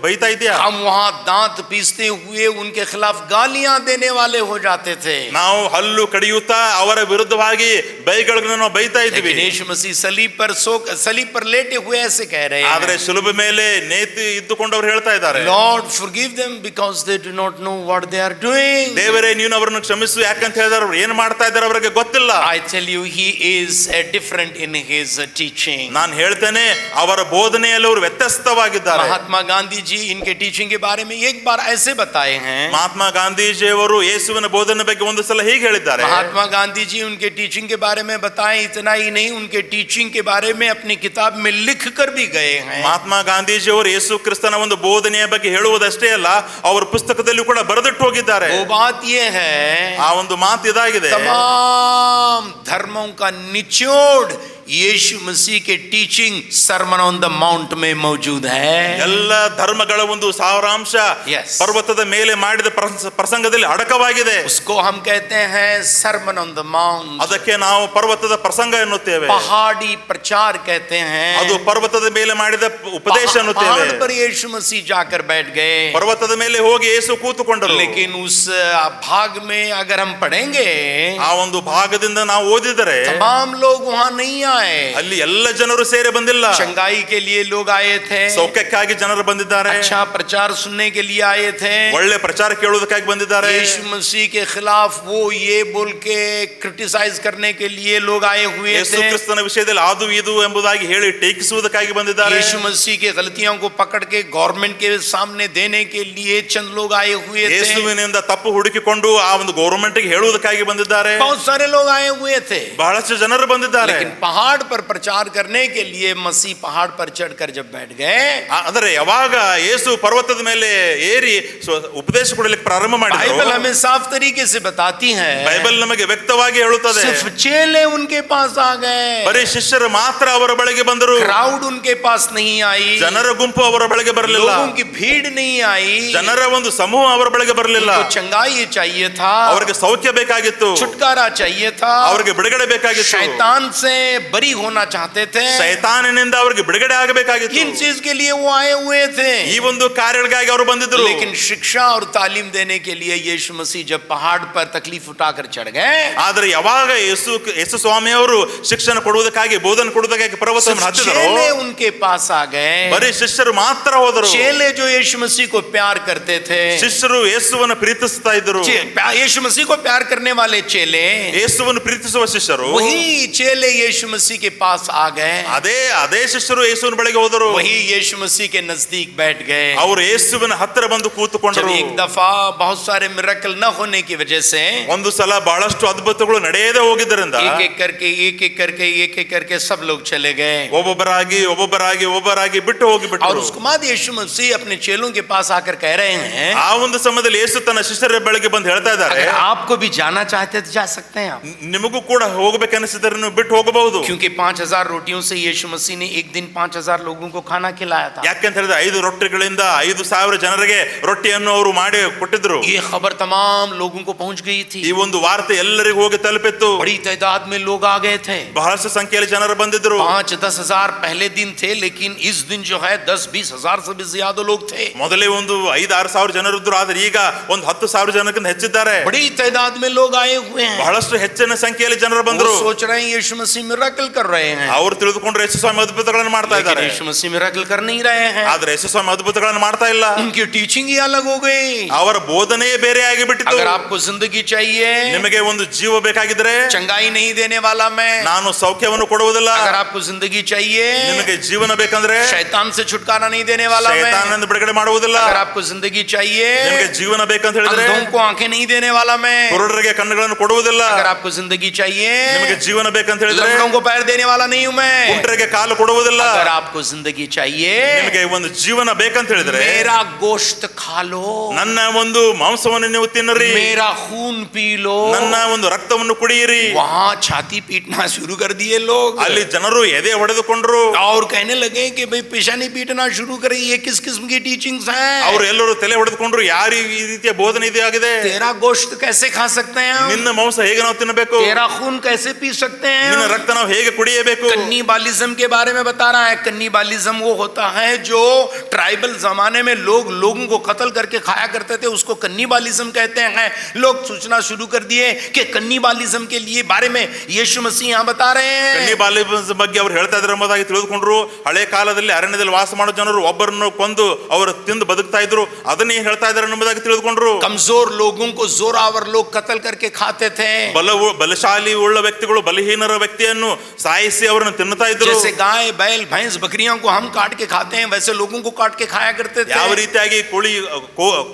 Speaker 2: ಬೈತಾ ಇದೀಯಾ?
Speaker 1: हम वहां दांत पीसते हुए उनके खिलाफ गालियां देने वाले हो जाते थे.
Speaker 2: ನಾವು ಹಲ್ಲು ಕಡಿಯುತ್ತಾ ಅವರ ವಿರುದ್ಧವಾಗಿ ಬೈಗಳನ್ನು ನಾವು ಬೈತಾ ಇದ್ವಿ.
Speaker 1: लेकिन यीशु मसीह सलीब पर लेटे हुए ऐसे कह रहे हैं,
Speaker 2: ಆದರೆ ಶಿಲುಬೆ ಮೇಲೆ ನೇತು ಇದ್ದುಕೊಂಡವರು ಹೇಳ್ತಾ ಇದ್ದಾರೆ,
Speaker 1: Lord forgive them because they do not know what they are doing.
Speaker 2: ದೇವರೇ ನೀನು ಅವರನ್ನು ಕ್ಷಮಿಸು, ಯಾಕಂತ ಹೇಳಿದ್ರೆ ಅವರು ಏನು ಮಾಡ್ತಾ ಇದ್ದಾರೆ ಅವರಿಗೆ ಗೊತ್ತಿಲ್ಲ.
Speaker 1: I tell you, he is different in his teaching.
Speaker 2: ನಾನು ಹೇಳ್ತೇನೆ, ಅವರ ಬೋಧನೆಯಲ್ಲಿ ಅವರು ವ್ಯತ್ಯಸ್ತವಾಗಿದ್ದಾರೆ.
Speaker 1: महात्मा गांधी जी इनके टीचिंग के बारे में एक बार ऐसे बताए हैं.
Speaker 2: ಮಹಾತ್ಮ ಗಾಂಧೀಜಿಯವರು ಯೇಸುವಿನ ಬೋಧನೆ ಬಗ್ಗೆ ಒಂದು ಸಲ ಹೀಗೆ ಹೇಳಿದ್ದಾರೆ.
Speaker 1: महात्मा गांधी जी उनके टीचिंग के बारे में बताएं, इतना ही नहीं उनके टीचिंग के बारे में अपनी किताब में लिख कर भी गए हैं.
Speaker 2: ಮಹಾತ್ಮ ಗಾಂಧೀಜಿಯವರು ಯೇಸು ಕ್ರಿಸ್ತನ ಒಂದು ಬೋಧನೆಯ ಬಗ್ಗೆ ಹೇಳುವುದಷ್ಟೇ ಅಲ್ಲ, ಅವರ ಪುಸ್ತಕದಲ್ಲಿ ಕೂಡ ಬರೆದಿಟ್ಟು ಹೋಗಿದ್ದಾರೆ.
Speaker 1: वो बात ये है,
Speaker 2: ಆ ಒಂದು ಮಾತು ಇದಾಗಿದೆ,
Speaker 1: तमाम धर्मों का निचोड़ यीशु मसीह के teaching sermon on the mount में मौजूद है.
Speaker 2: ಎಲ್ಲ ಧರ್ಮಗಳ ಒಂದು ಸಾರಾಂಶ ಪರ್ವತದ ಮೇಲೆ ಮಾಡಿದ ಪ್ರಸಂಗದಲ್ಲಿ ಅಡಕವಾಗಿದೆ.
Speaker 1: उसको हम कहते हैं सरमन ऑन द माउंट.
Speaker 2: ಅದಕ್ಕೆ ನಾವು ಪರ್ವತದ ಪ್ರಸಂಗ ಎನ್ನುತ್ತೇವೆ.
Speaker 1: पहाड़ी प्रचार कहते हैं.
Speaker 2: ಅದು ಪರ್ವತದ ಮೇಲೆ ಮಾಡಿದ ಉಪದೇಶ ಎನ್ನುತ್ತೇವೆ.
Speaker 1: पहाड़ पर यीशु मसीह जाकर बैठ गए.
Speaker 2: ಪರ್ವತದ ಮೇಲೆ ಹೋಗಿ ಯೇಸು ಕೂತುಕೊಂಡರು.
Speaker 1: लेकिन उस भाग में अगर हम पढ़ेंगे,
Speaker 2: ಆ ಒಂದು ಭಾಗದಿಂದ ನಾವು ಓದಿದರೆ
Speaker 1: तमाम लोग वहां नहीं आए.
Speaker 2: ಅಲ್ಲಿ ಎಲ್ಲ ಜನರು ಸೇರಿ ಬಂದಿಲ್ಲ.
Speaker 1: चंगाई के लिए लोग आए थे,
Speaker 2: ಸೌಖ್ಯಕ್ಕಾಗಿ ಜನರು ಬಂದಿದ್ದಾರೆ,
Speaker 1: अच्छा प्रचार सुनने के लिए आए थे,
Speaker 2: ಒಳ್ಳೆ ಪ್ರಚಾರ ಕೇಳುವುದಕ್ಕಾಗಿ ಬಂದಿದ್ದಾರೆ.
Speaker 1: यीशु मसीह के खिलाफ वो ये बोल के क्रिटिसाइज करने के लिए लोग आए हुए
Speaker 2: ಯೇಸು
Speaker 1: थे.
Speaker 2: ಕ್ರಿಸ್ತನ ವಿಷಯದಲ್ಲಿ ಅದು ಇದು ಎಂಬುದಾಗಿ ಹೇಳಿ ಟೀಕಿಸುವುದಕ್ಕಾಗಿ ಬಂದಿದ್ದಾರೆ.
Speaker 1: यीशु मसीह के गलतियों को पकड़ के गवर्नमेंट के सामने देने के लिए चंद लोग आए हुए थे.
Speaker 2: ಯೇಸುವಿನಿಂದ ತಪ್ಪು ಹುಡುಕಿಕೊಂಡು ಆ ಒಂದು ಗವರ್ನಮೆಂಟ್ ಗೆ ಹೇಳುವುದಕ್ಕಾಗಿ ಬಂದಿದ್ದಾರೆ.
Speaker 1: बहुत सारे लोग आए हुए थे,
Speaker 2: ಬಹಳಷ್ಟು ಜನರು ಬಂದಿದ್ದಾರೆ.
Speaker 1: लेकिन पहाड़ पर प्रचार करने के लिए मसीह पहाड़ पर चढ़कर जब बैठ गए,
Speaker 2: ಆದರೆ ಯಾವಾಗ ಯೇಸು ಪರ್ವತದ ಮೇಲೆ ಏರಿ ಉಪದೇಶ ಕೊಡಲಿಕ್ಕೆ ಪ್ರಾರಂಭ ಮಾಡಿದರು,
Speaker 1: बाइबल हमें साफ तरीके से बताती है,
Speaker 2: ಬೈಬಲ್ ನಮಗೆ ವ್ಯಕ್ತವಾಗಿ ಹೇಳುತ್ತದೆ,
Speaker 1: सिर्फ चेले उनके पास आ गए,
Speaker 2: ಬರೀ ಶಿಷ್ಯರು ಮಾತ್ರ ಅವರ ಬಳಿಗೆ ಬಂದರು.
Speaker 1: क्राउड उनके पास नहीं आई,
Speaker 2: ಜನರ ಗುಂಪು ಅವರ ಬಳಿಗೆ ಬರಲಿಲ್ಲ,
Speaker 1: लोगों की भीड़ नहीं आई,
Speaker 2: ಜನರ ಒಂದು ಸಮೂಹ ಅವರ ಬಳಿಗೆ ಬರಲಿಲ್ಲ.
Speaker 1: उनको चंगाई चाहिए था,
Speaker 2: ಅವರಿಗೆ ಸೌಖ್ಯ ಬೇಕಾಗಿತ್ತು,
Speaker 1: छुटकारा चाहिए था,
Speaker 2: ಅವರಿಗೆ ಬಿಡುಗಡೆ ಬೇಕಾಗಿತ್ತು,
Speaker 1: शैतान से बरी होना चाहते थे,
Speaker 2: ಸೈತಾನನಿಂದ ಅವರಿಗೆ ಬಿಡುಗಡೆ ಆಗಬೇಕಾಗಿತ್ತು.
Speaker 1: इन चीज के लिए वो आए हुए थे.
Speaker 2: ಈ ಒಂದು ಕಾರ್ಯಗಳಿಗಾಗಿ ಅವರು ಬಂದಿದ್ರು.
Speaker 1: लेकिन शिक्षा और तालीम देने के लिए यीशु मसीह जब पहाड़ पर तकलीफ उठाकर चढ़ गए,
Speaker 2: ಆದರೆ ಯಾವಾಗ ಯೇಸು ಸ್ವಾಮಿ ಅವರು ಶಿಕ್ಷಣ ಕೊಡುವುದಕ್ಕಾಗಿ ಬೋಧನೆ ಕೊಡುವುದಕ್ಕಾಗಿ ಪರ್ವತವನ್ನು ಹತ್ತಿದರು,
Speaker 1: चेले उनके पास आ गए.
Speaker 2: ಬರೀ ಶಿಷ್ಯರು ಮಾತ್ರ ಹೋದರು.
Speaker 1: चेले जो यीशु मसीह को प्यार करते थे,
Speaker 2: ಶಿಷ್ಯರು ಯೇಸುವನ್ನು ಪ್ರೀತಿಸ್ತಾ ಇದ್ದರು.
Speaker 1: यीशु मसीह को प्यार करने वाले चेले,
Speaker 2: ಯೇಸುವನ್ನು ಪ್ರೀತಿಸುವ ಶಿಷ್ಯರು,
Speaker 1: वही चेले यीशु मसीह के पास आ गए.
Speaker 2: ಅದೇ ಶಿಷ್ಯರು ಯೇಸುವಿನ ಬಳಿಗೆ ಹೋದರು.
Speaker 1: वही यीशु मसीह के नजदीक बैठ गए.
Speaker 2: ಅವರು ಯೇಸುವಿನ ಹತ್ತಿರ ಬಂದು ಕೂತುಕೊಂಡರು.
Speaker 1: एक दफा बहुत सारे मिरेकल न होने की वजह से
Speaker 2: ಒಂದು ಸಲ ಬಹಳಷ್ಟು ಅದ್ಭುತಗಳು ನಡೆಯದೇ ಹೋಗಿದ್ದರಿಂದ
Speaker 1: एक एक करके सब लोग चले गए.
Speaker 2: ಒಬ್ಬೊಬ್ಬರಾಗಿ ಬಿಟ್ಟು ಹೋಗಿಬಿಟ್ರು.
Speaker 1: और उसके बाद यीशु मसीह अपने चेलों के पास आकर कह रहे हैं,
Speaker 2: ಆ ಒಂದು ಸಮಯದಲ್ಲಿ ಯೇಸು ತನ್ನ ಶಿಷ್ಯರ ಬಳಿಗೆ ಬಂದು ಹೇಳ್ತಾ ಇದ್ದಾರೆ,
Speaker 1: अगर आपको भी जाना चाहते तो जा सकते हैं आप,
Speaker 2: ನಿಮಗೂ ಕೂಡ ಹೋಗಬೇಕನ್ನಿಸಿದರೆ ನೀವು ಬಿಟ್ಟು ಹೋಗಬಹುದು.
Speaker 1: क्योंकि 5000 रोटियों से यीशु मसीह ने एक दिन 5000 लोगों को खाना खिलाया था.
Speaker 2: ಯಾಕೆಂತ ಹೇಳಿದ್ರೆ 5 ರೊಟ್ಟಿಗಳಿಂದ 5000 ಜನರಿಗೆ ರೊಟ್ಟಿಯನ್ನು ಅವರು ಮಾಡಿ ಕೊಟ್ಟಿದ್ರು.
Speaker 1: ये खबर तमाम लोगों को पहुंच गई थी.
Speaker 2: ಈ ಒಂದು ವಾರ್ತೆ ಎಲ್ಲರಿಗೂ ಹೋಗಿ ತಲುಪಿತ್ತು.
Speaker 1: बड़ी तादाद में लोग आ गए थे.
Speaker 2: ಬಹಳಷ್ಟು ಸಂಖ್ಯೆಯಲ್ಲಿ ಜನರು ಬಂದಿದ್ರು.
Speaker 1: 5-10 हजार पहले दिन थे, लेकिन इस दिन जो है 10-20 हजार से भी ज्यादा लोग थे.
Speaker 2: ಮೊದಲೇ ಒಂದು 5-6 ಸಾವಿರ ಜನರು ಇದ್ರು, ಆದ್ರೆ ಈಗ ಒಂದು 10,000 ಜನಕ್ಕಿಂತ ಹೆಚ್ಚಿದ್ದಾರೆ.
Speaker 1: बड़ी तादाद में लोग आए हुए हैं.
Speaker 2: ಬಹಳಷ್ಟು ಹೆಚ್ಚಿನ ಸಂಖ್ಯೆಯಲ್ಲಿ ಜನರು ಬಂದರು.
Speaker 1: वो सोच रहे हैं यीशु मसीह मिरेकल कर रहे हैं.
Speaker 2: ಅವರು ತಿಳಿದುಕೊಂಡ್ರೆ ಯೇಸು ಸ್ವಾಮಿ ಅದ್ಭುತಗಳನ್ನು ಮಾಡ್ತಾ ಇದ್ದಾರೆ.
Speaker 1: यीशु मसीह मिरेकल कर नहीं रहे हैं.
Speaker 2: ಆದ್ರೆ ಯೇಸು ಸ್ವಾಮಿ ಅದ್ಭುತಗಳನ್ನು ಮಾಡ್ತಾ ಇಲ್ಲ.
Speaker 1: उनकी टीचिंग ही अलग हो गई.
Speaker 2: ಅವರ ಬೋಧನೆಯೇ ಬೇರೆ ಆಗಿಬಿಟ್ಟಿತು.
Speaker 1: अगर आपको जिंदगी चाहिए,
Speaker 2: ನಿಮಗೆ ಒಂದು ಜೀವ ಬೇಕಾಗಿದ್ರೆ,
Speaker 1: चंगाई नहीं देने वाला मैं,
Speaker 2: ನಾನು ಸೌಖ್ಯವನ್ನು ಕೊಡುವುದಿಲ್ಲ.
Speaker 1: अगर आपको जिंदगी चाहिए,
Speaker 2: ನಿಮಗೆ ಜೀವನ ಬೇಕಂದ್ರೆ,
Speaker 1: शैतान से छुटकारा नहीं देने वाला मैं,
Speaker 2: ಶೈತಾನನಿಂದ ಬಿಡುಗಡೆ ಮಾಡುವುದಿಲ್ಲ.
Speaker 1: अगर आपको जिंदगी चाहिए,
Speaker 2: ನಿಮಗೆ ಜೀವನ ಬೇಕಂತ ಹೇಳಿದ್ರೆ,
Speaker 1: अंधों को आंखें नहीं देने वाला मैं,
Speaker 2: ಕುರುಡರಿಗೆ ಕಣ್ಣುಗಳನ್ನು ಕೊಡುವುದಿಲ್ಲ.
Speaker 1: अगर आपको जिंदगी चाहिए,
Speaker 2: ನಿಮಗೆ ಜೀವನ ಬೇಕಂತ ಹೇಳಿದ್ರೆ,
Speaker 1: लंगड़ों को पैर देने वाला नहीं हूं मैं,
Speaker 2: ಕುಂಟರಿಗೆ ಕಾಲು ಕೊಡುವುದಿಲ್ಲ.
Speaker 1: अगर आपको जिंदगी चाहिए,
Speaker 2: ನಿಮಗೆ ಒಂದು ಜೀವನ ಬೇಕಂತ ಹೇಳಿದ್ರೆ,
Speaker 1: मेरा गोश्त खा लो,
Speaker 2: ನನ್ನ ಒಂದು ಮಾಂಸವನ್ನು ನೀವು ತಿನ್ನರಿ,
Speaker 1: मेरा खून पी लो.
Speaker 2: ನನ್ನ ಒಂದು ರಕ್ತವನ್ನು ಕುಡಿಯಿರಿ.
Speaker 1: वहां छाती पीटना शुरू कर दिए लोग,
Speaker 2: ಅಲ್ಲಿ ಜನರು ಎದೆ ಹೊಡೆದುಕೊಂಡ್ರು.
Speaker 1: और कहने लगे कि भाई पेशानी पीटना शुरू करें. ये किस किस्म की टीचिंग्स हैं?
Speaker 2: ಅವರು ಎಲ್ಲರೂ ತಲೆ ಹೊಡೆದುಕೊಂಡ್ರು. ಯಾರು ಈ ರೀತಿಯ ಬೋಧನೆ ಇದೆ ಆಗಿದೆ?
Speaker 1: तेरा गोश्त कैसे खा सकते हैं हम?
Speaker 2: ನಿನ್ನ ಮಾಂಸ ಹೇಗೆ ನಾವು ತಿನ್ನಬೇಕು?
Speaker 1: तेरा खून कैसे पी सकते हैं?
Speaker 2: ನಿನ್ನ ರಕ್ತ ನಾವು ಹೇಗೆ ಕುಡಿಯಬೇಕು?
Speaker 1: कन्नीबालिज्म के बारे में बता रहा है. कन्नीबालिज्म वो होता है जो ट्राइबल जमाने में लोगों को कत्ल करके खाया करते थे, उसको कन्नीबालिज्म कहते हैं. लोग सोचना शुरू कर दिए कि कन्नीबालिज्म के लिए बारे में यीशु मसीह यहाँ बता रहे हैं.
Speaker 2: ಕನ್ನಿಬಾಲಿಸಂ ಬಗ್ಗೆ ಅವರು ಹೇಳ್ತಾ ಇದ್ರು ಎಂಬುದಾಗಿ ತಿಳಿದುಕೊಂಡ್ರು. ಹಳೆ ಕಾಲದಲ್ಲಿ ಅರಣ್ಯದಲ್ಲಿ ವಾಸ ಮಾಡೋ ಜನರು ಒಬ್ಬರನ್ನು ಕೊಂದು ಅವರು ತಿಂದು ಬದುಕ್ತಾ ಇದ್ರು. ಅದನ್ನೇ ಹೇಳ್ತಾ ಇದ್ದಾರೆ ಎಂಬುದಾಗಿ ತಿಳಿದುಕೊಂಡ್ರು.
Speaker 1: कमजोर लोगों को जोरावर लोग कत्ल करके खाते थे.
Speaker 2: ಬಲಶಾಲಿ ಉಳ್ಳ ವ್ಯಕ್ತಿಗಳು ಬಲಹೀನರ ವ್ಯಕ್ತಿಯನ್ನು ಸಾಯಿಸಿ ಅವರನ್ನು ತಿನ್ನುತ್ತಾ ಇದ್ರು.
Speaker 1: जैसे गाय बैल भैंस बकरियों को हम काट के खाते हैं, वैसे लोगों को काट के खाया करते थे.
Speaker 2: ಯಾವ ರೀತಿಯಾಗಿ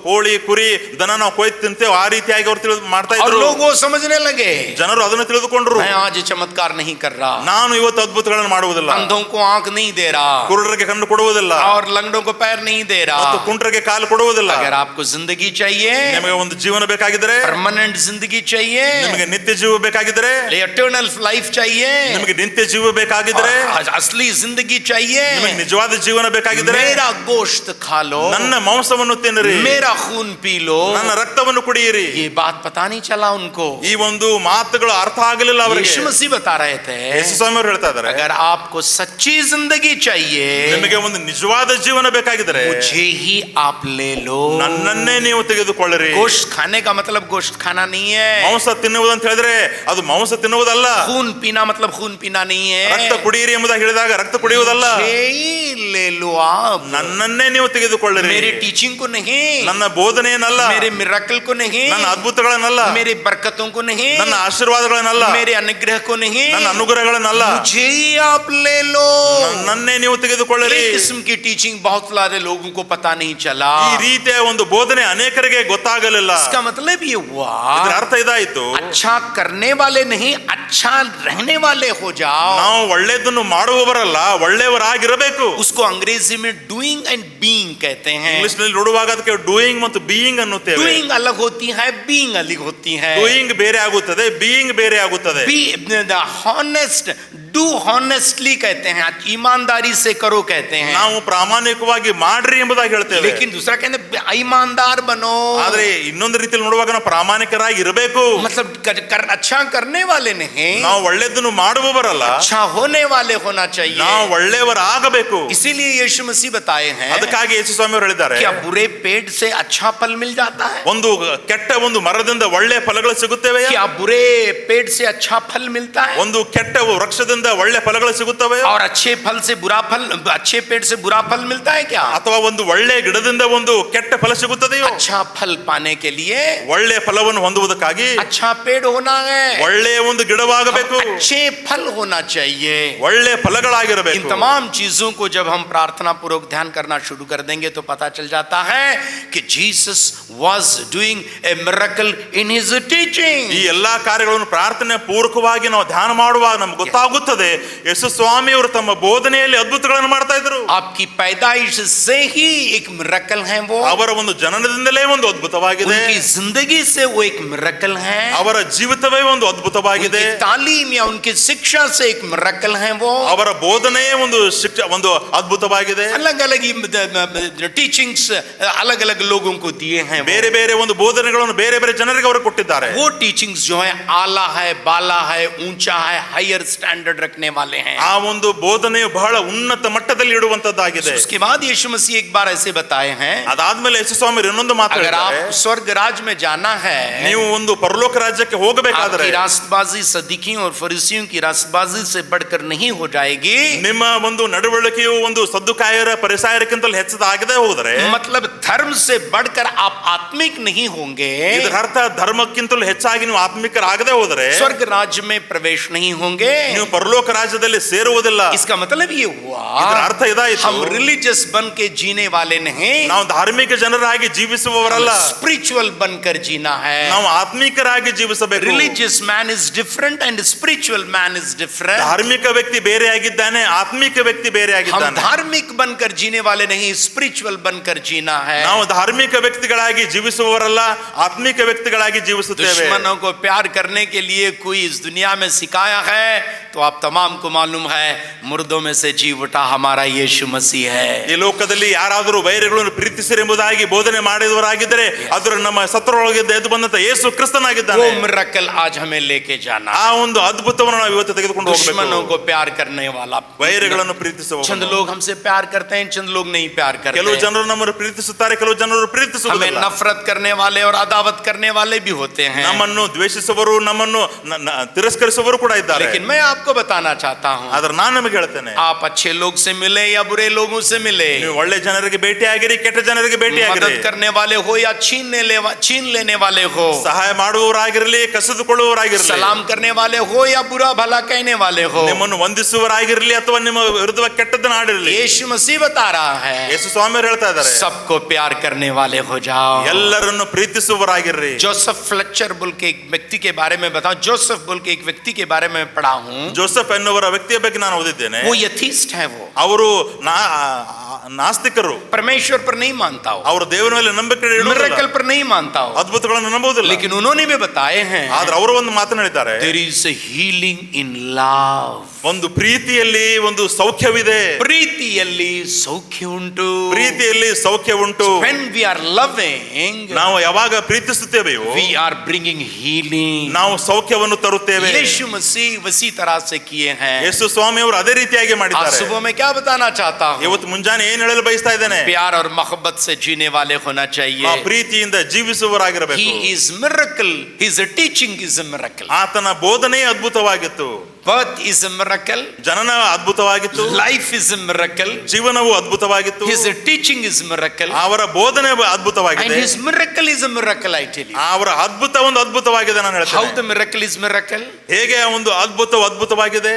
Speaker 2: ಕೋಳಿ ಕುರಿ ದನ ನಾವು ಕೊಯ್ದು ತಿಂತೇವೆ ಆ ರೀತಿಯಾಗಿ ಅವರು ಮಾಡ್ತಾ
Speaker 1: और
Speaker 2: ಇದ್ರು.
Speaker 1: लोग वो समझने लगे,
Speaker 2: ಜನರು ಅದನ್ನು ತಿಳಿದುಕೊಂಡ್ರು.
Speaker 1: मैं आज चमत्कार नहीं कर रहा,
Speaker 2: ನಾನು ಇವತ್ತು ಅದ್ಭುತಗಳನ್ನು ಮಾಡುವುದಿಲ್ಲ,
Speaker 1: अंधों को आंख नहीं दे रहा,
Speaker 2: ಕುರುಡರಿಗೆ ಕಣ್ಣು ಕೊಡುವುದಿಲ್ಲ,
Speaker 1: और लंगड़ों को पैर नहीं दे
Speaker 2: ಮತ್ತು
Speaker 1: रहा.
Speaker 2: ಕುಂಟರಿಗೆ ಕಾಲು ಕೊಡುವುದಿಲ್ಲ.
Speaker 1: अगर आपको जिंदगी चाहिए,
Speaker 2: ನಿಮಗೆ ಒಂದು ಜೀವನ ಬೇಕಾಗಿದ್ರೆ,
Speaker 1: परमानेंट जिंदगी चाहिए,
Speaker 2: ನಿಮಗೆ ನಿತ್ಯ ಜೀವ ಬೇಕಾಗಿದ್ರೆ,
Speaker 1: इटर्नल लाइफ चाहिए,
Speaker 2: ನಿಮಗೆ ನಿತ್ಯ ಜೀವ ಬೇಕಾಗಿದ್ರೆ,
Speaker 1: असली जिंदगी चाहिए,
Speaker 2: ನಿಮಗೆ ನಿಜವಾದ ಜೀವನ ಬೇಕಾಗಿದ್ರೆ,
Speaker 1: मेरा गोश्त खा लो,
Speaker 2: ನನ್ನ ಮಾಂಸವನ್ನು ತಿನ್ನಿರಿ,
Speaker 1: मेरा खून पी लो.
Speaker 2: ನನ್ನ ರಕ್ತವನ್ನು ಕುಡಿಯಿರಿ.
Speaker 1: ये बात पता नहीं चला उनको.
Speaker 2: ಈ ಒಂದು ಮಾತುಗಳು ಅರ್ಥ ಆಗಲಿಲ್ಲ ಅವರಿಗೆ.
Speaker 1: यीशु मसीह बता रहे थे,
Speaker 2: ಯೇಸು ಸ್ವಾಮಿ ಅವರು ಹೇಳ್ತಾ ಇದ್ದಾರೆ,
Speaker 1: अगर आपको सच्ची जिंदगी चाहिए,
Speaker 2: ನಿಮಗೆ ಒಂದು ನಿಜವಾದ ಜೀವನ ಬೇಕಾಗಿದ್ರೆ,
Speaker 1: मुझे ही आप ले लो.
Speaker 2: ನನ್ನನ್ನೇ ನೀವು ತೆಗೆದುಕೊಳ್ಳಿರಿ.
Speaker 1: गोश्त खाने का मतलब गोश्त खाना नहीं है.
Speaker 2: ಮಾಂಸ ತಿನ್ನುವುದು ಅಂತ ಹೇಳಿದ್ರೆ ಅದು ಮಾಂಸ ತಿನ್ನುವುದಲ್ಲ.
Speaker 1: खून पीना मतलब खून पीना नहीं है.
Speaker 2: ರಕ್ತ ಕುಡಿಯಿರಿ ಎಂಬುದಾಗಿ ಹೇಳಿದಾಗ ರಕ್ತ ಕುಡಿಯುವುದಲ್ಲ.
Speaker 1: मुझे ही ले लो आप.
Speaker 2: ನನ್ನನ್ನೇ ನೀವು ತೆಗೆದುಕೊಳ್ಳಿರಿ.
Speaker 1: मेरी टीचिंग को नहीं,
Speaker 2: ನನ್ನ ಬೋಧನೆಯನ್ನಲ್ಲ,
Speaker 1: मेरे मिरेकल को नहीं,
Speaker 2: ನನ್ನ ಅದ್ಭುತಗಳನ್ನಲ್ಲ,
Speaker 1: मेरी बरकतों को नहीं,
Speaker 2: ನನ್ನ ಆಶೀರ್ವಾದಗಳನ್ನಲ್ಲ,
Speaker 1: मेरे अनुग्रह को नहीं,
Speaker 2: ನನ್ನ ಅನುಗ್ರಹಗಳನ್ನಲ್ಲ,
Speaker 1: मुझे ही आप ले लो.
Speaker 2: ನನ್ನನ್ನೇ ನೀವು ತೆಗೆದುಕೊಳ್ಳಿರಿ.
Speaker 1: इस किस्म की टीचिंग बहुत सारे लोगों को पता नहीं चला.
Speaker 2: ಈ ರೀತಿಯ ಒಂದು ಬೋಧನೆ ಅನೇಕರಿಗೆ ಗೊತ್ತಾಗಲಿಲ್ಲ.
Speaker 1: इसका मतलब ये हुआ,
Speaker 2: ಇದರ ಅರ್ಥ ಇದಾಯಿತು,
Speaker 1: अच्छा करने वाले नहीं, अच्छा रहने वाले हो जाओ.
Speaker 2: ನಾವು ಒಳ್ಳೆಯದನ್ನು ಮಾಡುವವರಲ್ಲ, ಒಳ್ಳೆಯವರಾಗಿರಬೇಕು.
Speaker 1: उसको अंग्रेजी में डूइंग एंड बीइंग कहते हैं.
Speaker 2: ಇಂಗ್ಲಿಷ್ ನಲ್ಲಿ ನೋಡುವಾಗ ಅದಕ್ಕೆ ಡೂಯಿಂಗ್ ಮತ್ತು ಬೀಯಿಂಗ್ ಅನ್ನುತ್ತೇವೆ.
Speaker 1: डूइंग अलग होती है, बीइंग अलग होती है.
Speaker 2: ಡೂಯಿಂಗ್ ಬೇರೆ ಆಗುತ್ತದೆ, ಬೀಯಿಂಗ್ ಬೇರೆ ಆಗುತ್ತದೆ.
Speaker 1: Be the honest do honestly कहते हैं, ईमानदारी से करो कहते हैं,
Speaker 2: ನಾವು ಪ್ರಾಮಾಣಿಕವಾಗಿ ಮಾಡ್ರಿ ಎಂಬುದಾಗಿ ಹೇಳ್ತೇವೆ.
Speaker 1: लेकिन दूसरा कहते हैं ईमानदार बनो,
Speaker 2: ಆದ್ರೆ ಇನ್ನೊಂದು ರೀತಿಯಲ್ಲಿ ನೋಡುವಾಗ ನಾವು ಪ್ರಾಮಾಣಿಕರಾಗಿ ಇರಬೇಕು.
Speaker 1: मतलब अच्छा करने वाले नहीं,
Speaker 2: ನಾವು ಒಳ್ಳೆದನ್ನು ಮಾಡುವವರಲ್ಲ,
Speaker 1: अच्छा होने वाले होना चाहिए.
Speaker 2: ನಾವು ಒಳ್ಳೆಯವರಾಗಬೇಕು.
Speaker 1: इसीलिए यीशु मसीह बताए हैं
Speaker 2: ಅದಕ್ಕಾಗಿ ಯೇಸು ಸ್ವಾಮಿ ಅವರು ಹೇಳಿದ್ದಾರೆ,
Speaker 1: क्या बुरे पेड़ से अच्छा फल मिल जाता है,
Speaker 2: ಒಂದು ಕೆಟ್ಟ ಒಂದು ಮರದಿಂದ ಒಳ್ಳೆ ಫಲಗಳು ಸಿಗುತ್ತವೆ,
Speaker 1: क्या बुरे पेड़ से अच्छा फल मिलता है,
Speaker 2: ಒಂದು ಕೆಟ್ಟ ವೃಕ್ಷದಿಂದ ಒಳ್ಳೆ ಫಲಗಳು ಸಿಗುತ್ತವೆ,
Speaker 1: और अच्छे फल से बुरा फल, अच्छे पेड़ से बुरा फल मिलता है क्या,
Speaker 2: ಅಥವಾ ಒಂದು ಒಳ್ಳೆ ಗಿಡದಿಂದ ಒಂದು ಕೆಟ್ಟ ಫಲ ಸಿಗುತ್ತದೆಯೋ?
Speaker 1: अच्छा फल पाने के लिए
Speaker 2: ಒಳ್ಳೆ ಫಲವನ್ನು ಹೊಂದುವುದಕ್ಕಾಗಿ
Speaker 1: अच्छा पेड़ होना है,
Speaker 2: ಒಳ್ಳೆ ಒಂದು ಗಿಡವಾಗಬೇಕು,
Speaker 1: अच्छे फल होना चाहिए.
Speaker 2: ಒಳ್ಳೆ
Speaker 1: इन
Speaker 2: ಫಲಗಳಾಗಿರಬೇಕು.
Speaker 1: तमाम चीजों को जब हम प्रार्थना पूर्वक ध्यान करना शुरू कर देंगे तो पता चल जाता है कि Jesus was doing a miracle in his teaching.
Speaker 2: ಈ ಎಲ್ಲಾ ಕಾರ್ಯಗಳನ್ನು ಪ್ರಾರ್ಥನೆ ಪೂರ್ವಕವಾಗಿ ನಾವು ಧ್ಯಾನ ಮಾಡುವಾಗ ನಮ್ಗೆ ಗೊತ್ತಾಗುತ್ತದೆ, ಯೇಸು ಸ್ವಾಮಿ ಅವರು ತಮ್ಮ ಬೋಧನೆಯಲ್ಲಿ ಅದ್ಭುತಗಳನ್ನು ಮಾಡ್ತಾ ಇದ್ರು.
Speaker 1: आपकी पैदाइश से ही एक मिरेकल है, वो
Speaker 2: ಅವರ ಒಂದು ಜನನದಿಂದಲೇ ಒಂದು ಅದ್ಭುತವಾಗಿದೆ,
Speaker 1: उनकी जिंदगी से वो एक मिरेकल है,
Speaker 2: ಅವರ ಜೀವಿತವೇ ಒಂದು ಅದ್ಭುತವಾಗಿದೆ,
Speaker 1: उनकी तालीम या उनकी शिक्षा से एक मिरेकल है, वो
Speaker 2: ಅವರ ಬೋಧನೆಯೇ ಒಂದು ಶಿಕ್ಷೆ ಒಂದು ಅದ್ಭುತವಾಗಿದೆ.
Speaker 1: अलग अलग टीचिंग्स अलग अलग लोगों को दिए हैं,
Speaker 2: ಬೇರೆ ಬೇರೆ ಒಂದು ಬೋಧನೆಗಳನ್ನು ಬೇರೆ ಬೇರೆ ಜನರಿಗೆ ಅವರು ಕೊಟ್ಟಿದ್ದಾರೆ.
Speaker 1: वो टीचिंग्स जो है आला है, बाला है, ऊंचा है, हायर स्टैंडर्ड रखने वाले हैं.
Speaker 2: ಆ ಒಂದು ಬೋಧನೆಯು ಬಹಳ ಉನ್ನತ ಮಟ್ಟದಲ್ಲಿ ಇಡುವಂತದ್ದಾಗಿದೆ.
Speaker 1: उसके बाद यीशु मसीह एक बार ऐसे बताए हैं,
Speaker 2: ಅದಾದ್ಮೇಲೆ ಯೇಸು ಸ್ವಾಮಿ ಇನ್ನೊಂದು ಮಾತು
Speaker 1: अगर
Speaker 2: ಹೇಳಿದ್ದಾರೆ,
Speaker 1: आप स्वर्ग राज में जाना है,
Speaker 2: ನೀವು ಒಂದು ಪರಲೋಕ ರಾಜ್ಯಕ್ಕೆ ಹೋಗಬೇಕಾದ್ರೆ
Speaker 1: आपकी रास्तबाजी सदीकियों और फरीसियों की रास्तबाजी से बढ़कर नहीं हो जाएगी.
Speaker 2: ನಿಮ್ಮ ಒಂದು ನಡವಳಿಕೆಯು ಒಂದು ಸದ್ದುಕಾಯರ ಪರಿಸಾಯರಕ್ಕಿಂತಲೂ ಹೆಚ್ಚದಾಗದೆ ಹೋದರೆ,
Speaker 1: मतलब धर्म से बढ़कर आप आत्मिक नहीं होंगे,
Speaker 2: ಇದರ ಅರ್ಥ ಧರ್ಮಕ್ಕಿಂತಲೂ ಹೆಚ್ಚಾಗಿ ನೀವು ಆತ್ಮಿಕರಾಗದೆ ಹೋದರೆ
Speaker 1: स्वर्ग राज्य में प्रवेश नहीं होंगे.
Speaker 2: ನೀವು ಪರಲೋಕ ರಾಜ್ಯದಲ್ಲಿ ಸೇರುವುದಿಲ್ಲ.
Speaker 1: इसका मतलब ये हुआ
Speaker 2: ಇದರ ಅರ್ಥ ಇದಾಯಿತು,
Speaker 1: हम रिलीजियस बन के जीने वाले नहीं,
Speaker 2: ನಾವು ಧಾರ್ಮಿಕ ಜನರಾಗಿ ಜೀವಿಸುವವರಲ್ಲ,
Speaker 1: स्पिरिचुअल बनकर जीना है.
Speaker 2: ನಾವು ಆತ್ಮಿಕರಾಗಿ ಜೀವಿಸಬೇಕು.
Speaker 1: Religious man is different and spiritual man is different.
Speaker 2: ಧಾರ್ಮಿಕ ವ್ಯಕ್ತಿ ಬೇರೆಯಾಗಿದ್ದಾನೆ, ಆತ್ಮಿಕ ವ್ಯಕ್ತಿ
Speaker 1: हम
Speaker 2: ಬೇರೆಯಾಗಿದ್ದಾನೆ.
Speaker 1: धार्मिक बनकर जीने वाले नहीं, स्पिरिचुअल बनकर जीना है.
Speaker 2: ನಾವು ಧಾರ್ಮಿಕ ವ್ಯಕ್ತಿಗಳಾಗಿ ಜೀವಿಸುವವರಲ್ಲ, ಆತ್ಮಿಕ ವ್ಯಕ್ತಿಗಳಾಗಿ ಜೀವಿಸುತ್ತೇವೆ.
Speaker 1: दुश्मनों को प्यार करने के लिए कोई इस दुनिया में सिखाया है तो आप तमाम को मालूम है, मुर्दों में से जी उठा हमारा यीशु मसीह है.
Speaker 2: ಈ ಲೋಕದಲ್ಲಿ ಯಾರಾದರೂ ವೈರಿಗಳನ್ನು ಪ್ರೀತಿಸಿರಿ ಎಂಬುದಾಗಿ ಬೋಧನೆ ಮಾಡಿದವರಾಗಿದ್ದರೆ ಅದರ ನಮ್ಮ ಸತ್ತರೊಳಗಿದ್ದ ಎದ್ದು ಬಂದಂತ ಯೇಸು ಕ್ರಿಸ್ತನಾಗಿದ್ದಾನೆ.
Speaker 1: वो मिरेकल आज हमें लेके जाना.
Speaker 2: ಆ ಒಂದು ಅದ್ಭುತವನ್ನು ನಾವು ಇವತ್ತು ತೆಗೆದುಕೊಂಡು
Speaker 1: दुश्मनों
Speaker 2: ಹೋಗಬೇಕು.
Speaker 1: को प्यार करने वाला.
Speaker 2: ವೈರಿಗಳನ್ನು ಪ್ರೀತಿಸುವ
Speaker 1: चंद लोग हमसे प्यार करते हैं, चंद लोग नहीं प्यार करते.
Speaker 2: ಕೆಲವು ಜನರು ನಮ್ಮನ್ನು ಪ್ರೀತಿಸುತ್ತಾರೆ, ಕೆಲವು ಜನರು
Speaker 1: हमें
Speaker 2: ಪ್ರೀತಿಸುವುದಿಲ್ಲ.
Speaker 1: नफरत करने वाले और अदावत करने वाले भी होते हैं.
Speaker 2: ನಮ್ಮನ್ನು ದ್ವೇಷಿಸುವವರು, ನಮ್ಮನ್ನು ತಿರಸ್ಕರಿಸುವವರು ಕೂಡ ಇದ್ದಾರೆ.
Speaker 1: लेकिन मैं आपको बताना चाहता हूँ,
Speaker 2: ಆದ್ರೆ ನಾನು ನಿಮಗೆ ಹೇಳ್ತೇನೆ,
Speaker 1: आप अच्छे लोग से मिले या बुरे लोगों से मिले,
Speaker 2: ನೀವು ಒಳ್ಳೆ ಜನರಿಗೆ ಭೇಟಿಯಾಗಿರಿ, ಕೆಟ್ಟ ಜನರಿಗೆ ಭೇಟಿಯಾಗಿರಿ,
Speaker 1: मदद करने वाले हो या छीन लेने वाले हो,
Speaker 2: ಸಹಾಯ ಮಾಡುವವರಾಗಿರಲಿ, ಕಸಿದುಕೊಳ್ಳುವವರಾಗಿರಲಿ,
Speaker 1: सलाम करने वाले हो या बुरा भला कहने वाले हो,
Speaker 2: ನಿಮ್ಮನ್ನು ವಂದಿಸುವವರಾಗಿರಲಿ ಅಥವಾ ನಿಮ್ಮ ವಿರುದ್ಧವಾಗಿ ಕೆಟ್ಟದ್ದನ್ನು ಆಡಿರಲಿ,
Speaker 1: यीशु मसीह बता रहा है,
Speaker 2: ಯೇಸು ಸ್ವಾಮಿಯವರು ಹೇಳ್ತಾ ಇದ್ದಾರೆ,
Speaker 1: सबको प्यार करने वाले हो जाओ.
Speaker 2: ಎಲ್ಲರನ್ನು ಪ್ರೀತಿಸುವವರಾಗಿರ್ರಿ.
Speaker 1: जोसेफ फ्लेचर बोल के एक व्यक्ति के बारे में बताऊं, जोसेफ बोल के एक व्यक्ति के बारे में पढ़ा हूं.
Speaker 2: ಜೋಸೆಫ್ ಎನ್ನುವರ ವ್ಯಕ್ತಿಯ ಬಗ್ಗೆ ನಾನು ಓದಿದ್ದೇನೆ.
Speaker 1: वो यथीस्ट है, वो
Speaker 2: ಅವರು ನಾಸ್ತಿಕರು,
Speaker 1: परमेश्वर पर नहीं मानता हो,
Speaker 2: ಅವರು ದೇವರ ಮೇಲೆ ನಂಬಿಕೆ ಇಡುವುದಿಲ್ಲ,
Speaker 1: मिरेकल पर नहीं मानता हो,
Speaker 2: ಅದ್ಭುತಗಳನ್ನು ನಂಬುವುದಿಲ್ಲ.
Speaker 1: लेकिन उन्होंने भी बताए हैं,
Speaker 2: ಆದ್ರೆ ಅವರು ಒಂದು ಮಾತನಾಡಿದ್ದಾರೆ,
Speaker 1: there is a healing in love.
Speaker 2: ಒಂದು ಪ್ರೀತಿಯಲ್ಲಿ ಒಂದು ಸೌಖ್ಯವಿದೆ,
Speaker 1: ಪ್ರೀತಿಯಲ್ಲಿ ಸೌಖ್ಯ ಉಂಟು,
Speaker 2: ಪ್ರೀತಿಯಲ್ಲಿ ಸೌಖ್ಯ ಉಂಟು.
Speaker 1: when we are loving,
Speaker 2: ನಾವು ಯಾವಾಗ ಪ್ರೀತಿಸುತ್ತೇವೆಯೋ
Speaker 1: we are bringing healing.
Speaker 2: ನಾವು ಸೌಖ್ಯವನ್ನು ತರುತ್ತೇವೆ.
Speaker 1: यीशु मसीह वसी तरह से किए हैं.
Speaker 2: ಯೇಸು ಸ್ವಾಮಿ ಅವರು ಅದೇ ರೀತಿಯಾಗಿ
Speaker 1: आज
Speaker 2: ಮಾಡಿದ್ದಾರೆ.
Speaker 1: सुबह मैं क्या बताना चाहता हूँ,
Speaker 2: ಇವತ್ತು ಮುಂಜಾನೆ ಏನ್ ಹೇಳಲು ಬಯಸ್ತಾ ಇದ್ದೇನೆ,
Speaker 1: प्यार और मोहब्बत से जीने वाले होना चाहिए.
Speaker 2: ನಾವು ಪ್ರೀತಿಯಿಂದ ಜೀವಿಸುವವರಾಗಿರಬೇಕು.
Speaker 1: He is miracle, his teaching is a miracle,
Speaker 2: ಆತನ ಬೋಧನೆ ಅದ್ಭುತವಾಗಿತ್ತು,
Speaker 1: birth is a miracle,
Speaker 2: ಜನನ ಅದ್ಭುತವಾಗಿತ್ತು,
Speaker 1: life is a miracle,
Speaker 2: ಜೀವನವು ಅದ್ಭುತವಾಗಿತ್ತು,
Speaker 1: his teaching is miracle,
Speaker 2: ಅವರ ಬೋಧನೆ
Speaker 1: and
Speaker 2: ಅದ್ಭುತವಾಗಿದೆ,
Speaker 1: his miracle is a miracle. I tell you,
Speaker 2: ಅವರ ಅದ್ಭುತ ಒಂದು ಅದ್ಭುತವಾಗಿದೆ. ನಾನು
Speaker 1: how
Speaker 2: ಹೇಳ್ತೇನೆ,
Speaker 1: the miracle is miracle.
Speaker 2: ಹೇಗೆ ಒಂದು ಅದ್ಭುತವು ಅದ್ಭುತವಾಗಿದೆ.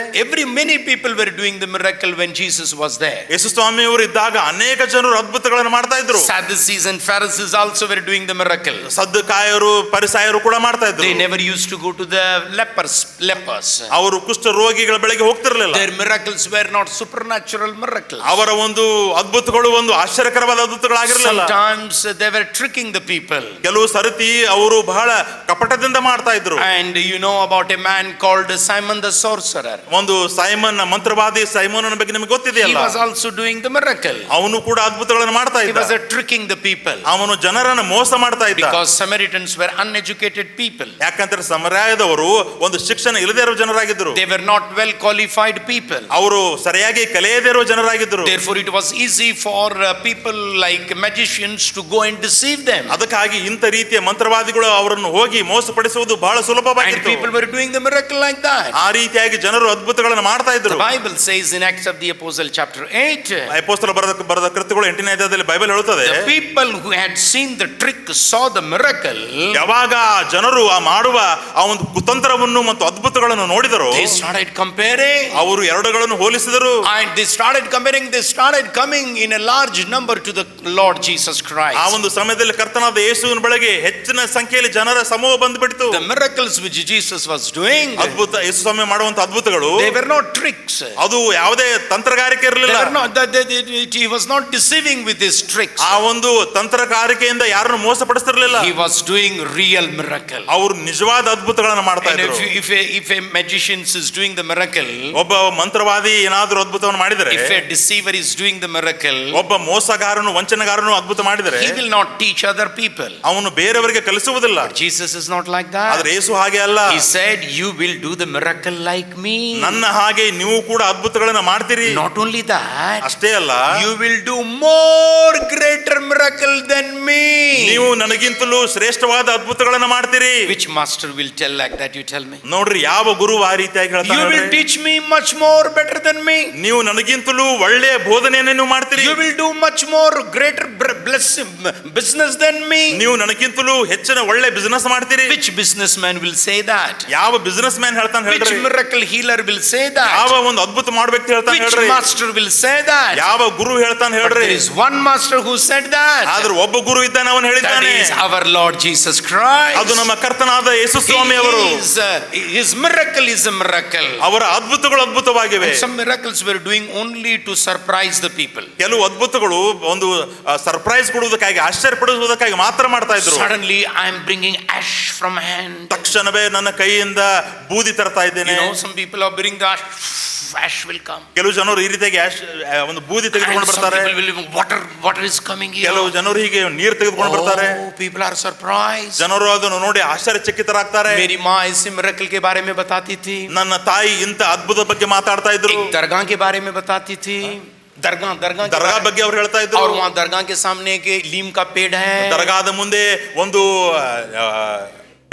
Speaker 1: Many people were doing the miracle when Jesus was there.
Speaker 2: ಯೇಸು ಸ್ವಾಮಿಯವರು ಇದ್ದಾಗ ಅನೇಕ ಜನರು ಅದ್ಭುತಗಳನ್ನು ಮಾಡ್ತಾ ಇದ್ರು.
Speaker 1: Sadducees and Pharisees also were doing the miracle.
Speaker 2: ಸದ್ದುಕಾಯರು, ಪರಿಸಾಯರು ಕೂಡ ಮಾಡ್ತಾ ಇದ್ರು.
Speaker 1: They never used to go to the lepers.
Speaker 2: ಅವರು ಕುಷ್ಠ ರೋಗಿಗಳ ಬಳಿಗೆ ಹೋಗ್ತಿರ್ಲಿಲ್ಲ.
Speaker 1: Their miracles were not supernatural miracles.
Speaker 2: ಅವರ ಒಂದು ಅದ್ಭುತಗಳು ಒಂದು ಆಶ್ಚರ್ಯಕರವಾದ ಅದ್ಭುತಗಳಾಗಿರಲಿಲ್ಲ.
Speaker 1: Sometimes they were tricking the people.
Speaker 2: ಕೆಲವು ಸರತಿ ಅವರು ಬಹಳ ಕಪಟದಿಂದ ಮಾಡ್ತಾ ಇದ್ರು.
Speaker 1: And you know about a man man called Simon the sorcerer.
Speaker 2: ಒಂದು ಸೈಮನ್ ಮಂತ್ರವಾದಿ ಸೈಮೋನನ ಬಗ್ಗೆ ನಿಮಗೆ
Speaker 1: He
Speaker 2: ಗೊತ್ತಿದೆಯಲ್ಲ,
Speaker 1: was also doing the miracle.
Speaker 2: ಅವನು ಕೂಡ ಅದ್ಭುತಗಳನ್ನು ಮಾಡ್ತಾ
Speaker 1: He
Speaker 2: ಇದ್ದ.
Speaker 1: was tricking the people.
Speaker 2: ಅವನು ಜನರನ್ನು ಮೋಸ ಮಾಡ್ತಾ ಇದ್ದ.
Speaker 1: Because Samaritans were uneducated people.
Speaker 2: ಯಾಕಂದ್ರೆ ಸಮರಾಯದವರು ಒಂದು ಶಿಕ್ಷಣ ಇಲ್ಲದೆ ಇರುವ ಜನರಾಗಿದ್ದರು.
Speaker 1: They were not well qualified people.
Speaker 2: ಅವರು ಸರಿಯಾಗಿ ಕಲಿಯದೇ ಇರುವ ಜನರಾಗಿದ್ದರು.
Speaker 1: Therefore it was easy for people like magicians to go and deceive them.
Speaker 2: ಅದಕ್ಕಾಗಿ ಇಂಥ ರೀತಿಯ ಮಂತ್ರವಾದಿಗಳು ಅವರನ್ನು ಹೋಗಿ ಮೋಸಪಡಿಸುವುದು ಬಹಳ
Speaker 1: And
Speaker 2: ಸುಲಭವಾಗಿತ್ತು.
Speaker 1: people were doing the miracle like that.
Speaker 2: ಆ ರೀತಿಯಾಗಿ ಜನರು ಅದ್ಭುತಗಳನ್ನು ಮಾಡ್ತಾ
Speaker 1: The
Speaker 2: ಇದ್ರು.
Speaker 1: Bible says in Acts of the Apostle chapter 8,
Speaker 2: ಅಪೊಸ್ತಲರ ಬರೆದ ಕೃತ್ಯಗಳು 8ನೇ ಅಧ್ಯಾಯದಲ್ಲಿ ಬೈಬಲ್ ಹೇಳುತ್ತದೆ,
Speaker 1: the people who had seen the trick saw the miracle.
Speaker 2: ಯಾವಾಗ ಜನರು ಆ ಮಾಡುವ ಆ ಒಂದು ಕುತಂತ್ರವನ್ನು ಮತ್ತು ಅದ್ಭುತಗಳನ್ನು ನೋಡಿದರು,
Speaker 1: They started comparing.
Speaker 2: ಅವರು ಎರಡುಗಳನ್ನು ಹೋಲಿಸಿದರು.
Speaker 1: And they started comparing, they started coming in a large number to the Lord Jesus Christ.
Speaker 2: ಆ ಒಂದು ಸಮಯದಲ್ಲಿ ಕರ್ತನಾದ ಯೇಸುವಿನ ಬಳಿಗೆ ಹೆಚ್ಚಿನ ಸಂಖ್ಯೆಯಲ್ಲಿ ಜನರ ಸಮೂಹ ಬಂದುಬಿಟ್ಟಿತು.
Speaker 1: The miracles which Jesus was doing,
Speaker 2: ಅದ್ಭುತ ಯೇಸು ಸ್ವಾಮಿ ಮಾಡುವಂತ ಅದ್ಭುತಗಳು
Speaker 1: they were not tricks.
Speaker 2: ಅದು ಯಾವುದೇ ತಂತ್ರಗಾರಿಕೆ ಇರಲಿಲ್ಲ.
Speaker 1: He was not deceiving with his tricks.
Speaker 2: ಆ ಒಂದು ತಂತ್ರಗಾರಿಕೆಯಿಂದ ಯಾರನ್ನು ಮೋಸಪಡಿಸ್ತಿರ್ಲಿಲ್ಲ.
Speaker 1: He was doing real miracle.
Speaker 2: ಅವರು ನಿಜವಾದ ಅದ್ಭುತಗಳನ್ನು ಮಾಡ್ತಾ
Speaker 1: And
Speaker 2: ಇದ್ರು.
Speaker 1: if a magician is doing the miracle,
Speaker 2: ಒಬ್ಬ ಮಂತ್ರವಾದಿ ಏನಾದರೂ ಅದ್ಭುತವನ್ನು ಮಾಡಿದರೆ,
Speaker 1: if a deceiver is doing the miracle,
Speaker 2: ಒಬ್ಬ ಮೋಸಗಾರನು ವಂಚನೆಗಾರನು ಅದ್ಭುತ ಮಾಡಿದರೆ,
Speaker 1: he will not teach other people.
Speaker 2: ಅವನು ಬೇರೆಯವರಿಗೆ ಕಲಿಸುವುದಿಲ್ಲ.
Speaker 1: Jesus is not like that.
Speaker 2: ಆದ್ರೆ ಯೇಸು ಹಾಗೆ ಅಲ್ಲ.
Speaker 1: He said, you will do the miracle like me.
Speaker 2: ನನ್ನ ಹಾಗೆ ನೀವು ಕೂಡ ಅದ್ಭುತಗಳನ್ನು ಮಾಡ್ತೀರಿ.
Speaker 1: Not only that,
Speaker 2: ಅಷ್ಟೇ ಅಲ್ಲ,
Speaker 1: you will do more greater miracle than me.
Speaker 2: ನೀವು ನನಗಿಂತಲೂ ಶ್ರೇಷ್ಠವಾದ ಅದ್ಭುತಗಳನ್ನು ಮಾಡ್ತೀರಿ.
Speaker 1: Which master will tell like that, you tell me?
Speaker 2: ನೋಡ್ರಿ, ಯಾವ ಗುರು ಆ ರೀತಿಯಾಗಿ
Speaker 1: You will
Speaker 2: ಹೇಳ್ತಾನೆ?
Speaker 1: teach me much more better than me.
Speaker 2: ನೀವು ನನಗಿಂತಲೂ ಒಳ್ಳೆಯ ಬೋಧನೆಯನ್ನು ನೀವು ಮಾಡ್ತೀರಿ.
Speaker 1: You will do much more greater business than me.
Speaker 2: ನೀವು ನನಗಿಂತಲೂ ಹೆಚ್ಚಿನ ಒಳ್ಳೆ ಬಿಸಿನೆಸ್ ಮಾಡ್ತೀರಿ.
Speaker 1: Which businessman will say that?
Speaker 2: ಯಾವ ಬಿಸಿನೆಸ್ ಮ್ಯಾನ್ ಹೇಳ್ತಾನೆ
Speaker 1: Which
Speaker 2: ಹೇಳ್ರಿ?
Speaker 1: miracle healer will say that?
Speaker 2: ಯಾವ ಒಂದು ಅದ್ಭುತ ಮಾಡ್ಬೇಕು ಹೇಳ್ತಾನೆ
Speaker 1: Which
Speaker 2: ಹೇಳ್ರಿ?
Speaker 1: master will say that?
Speaker 2: ಯಾವ ಗುರು ಹೇಳ್ತಾನೆ
Speaker 1: But
Speaker 2: ಹೇಳ್ರಿ?
Speaker 1: there is one master who said that.
Speaker 2: ಆದ್ರೆ ಒಬ್ಬ ಗುರು ಇದ್ದಾನೆ, ಅವನು
Speaker 1: That
Speaker 2: ಹೇಳಿದ್ದಾನೆ.
Speaker 1: is our Lord Jesus Christ.
Speaker 2: ಅದು ನಮ್ಮ ಕರ್ತನಾದ ಯೇಸು ಸ್ವಾಮಿ ಅವರು.
Speaker 1: His miracle is a miracle.
Speaker 2: ಅವರ ಅದ್ಭುತಗಳು ಅದ್ಭುತವಾಗಿವೆ.
Speaker 1: And some miracles were doing only to surprise the people.
Speaker 2: ಕೆಲವು ಅದ್ಭುತಗಳು ಒಂದು ಸರ್ಪ್ರೈಸ್ ಕೊಡುವುದಕ್ಕಾಗಿ, ಆಶ್ಚರ್ಯಪಡಿಸುವುದಕ್ಕಾಗಿ ಮಾತ್ರ ಮಾಡ್ತಾ ಇದ್ರು.
Speaker 1: Suddenly I am bringing ash from hand.
Speaker 2: ತಕ್ಷಣವೇ ನನ್ನ ಕೈಯಿಂದ ಬೂದಿ ತರ್ತಾ ಇದ್ದೇನೆ.
Speaker 1: You know, some people are bringing the ash will come.
Speaker 2: ಕೆಲವು ಜನರು ಈ ರೀತಿಯಾಗಿ ಒಂದು ಬೂದಿ ತೆಗೆದುಕೊಂಡು
Speaker 1: And some
Speaker 2: ಬರ್ತಾರೆ.
Speaker 1: people will water is coming here.
Speaker 2: ಕೆಲವು ಜನರು ಹೀಗೆ ನೀರು ತೆಗೆದುಕೊಂಡು ಬರ್ತಾರೆ.
Speaker 1: Oh, people are surprised.
Speaker 2: ಜನರು ಅದನ್ನು ನೋಡಿ ಆಶ್ಚರ್ಯಚಕಿತರಾಗ್ತಾರೆ.
Speaker 1: मेरी माँ इसी मिरेकल के बारे में बताती थी.
Speaker 2: ನನ್ನ ತಾಯಿ ಇಂಥ ಅದ್ಭುತ ಬಗ್ಗೆ ಮಾತಾಡ್ತಾ ಇದ್ರು.
Speaker 1: एक दरगाह के बारे में बताती थी.
Speaker 2: ದರ್ಗಾ ಬಗ್ಗೆ ಅವ್ರು ಹೇಳ್ತಾ ಇದ್ರು.
Speaker 1: और वहाँ दरगाह के सामने के लीम का पेड़ है.
Speaker 2: ದರ್ಗಾದ ಮುಂದೆ ಒಂದು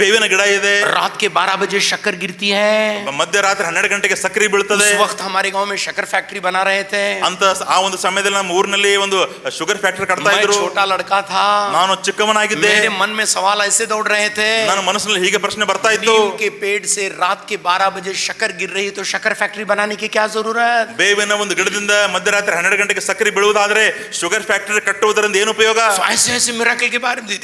Speaker 2: ಬೇವಿನ ಗಿಡ ಇದೆ.
Speaker 1: रात के 12 बजे शक्कर गिरती है.
Speaker 2: ಮಧ್ಯರಾತ್ರಿ 12 ಗಂಟೆಗೆ ಸಕ್ಕರೆ ಬೀಳ್ತದೆ.
Speaker 1: उस वक्त हमारे गांव में शक्कर फैक्ट्री बना रहे थे.
Speaker 2: ಅಂತ ಆ ಒಂದು ಸಮಯದಲ್ಲಿ ನಮ್ಮ ಊರಿನಲ್ಲಿ ಒಂದು ಶುಗರ್ ಫ್ಯಾಕ್ಟರಿ ಕಟ್ತಾ
Speaker 1: मैं
Speaker 2: ಇದ್ರು.
Speaker 1: छोटा लड़का था.
Speaker 2: ನಾನು ಚಿಕ್ಕವನಾಗಿದ್ದೆ.
Speaker 1: मेरे मन में सवाल ऐसे दौड़ रहे थे.
Speaker 2: ನನ್ನ ಮನಸ್ಸಿನಲ್ಲಿ ಹೀಗೆ ಪ್ರಶ್ನೆ ಬರ್ತಾ ಇತ್ತು.
Speaker 1: नीम के पेड़ से रात के 12 बजे शक्कर गिर रही तो शक्कर फैक्ट्री बनाने की क्या जरूरत?
Speaker 2: ಬೇವಿನ ಒಂದು ಗಿಡದಿಂದ ಮಧ್ಯರಾತ್ರಿ 12 ಗಂಟೆಗೆ ಸಕ್ಕರೆ ಬೀಳುವುದಾದ್ರೆ ಶುಗರ್ ಫ್ಯಾಕ್ಟರಿ ಕಟ್ಟುವುದರಿಂದ ಏನು ಉಪಯೋಗ?
Speaker 1: ऐसे मिरेकल के बारे में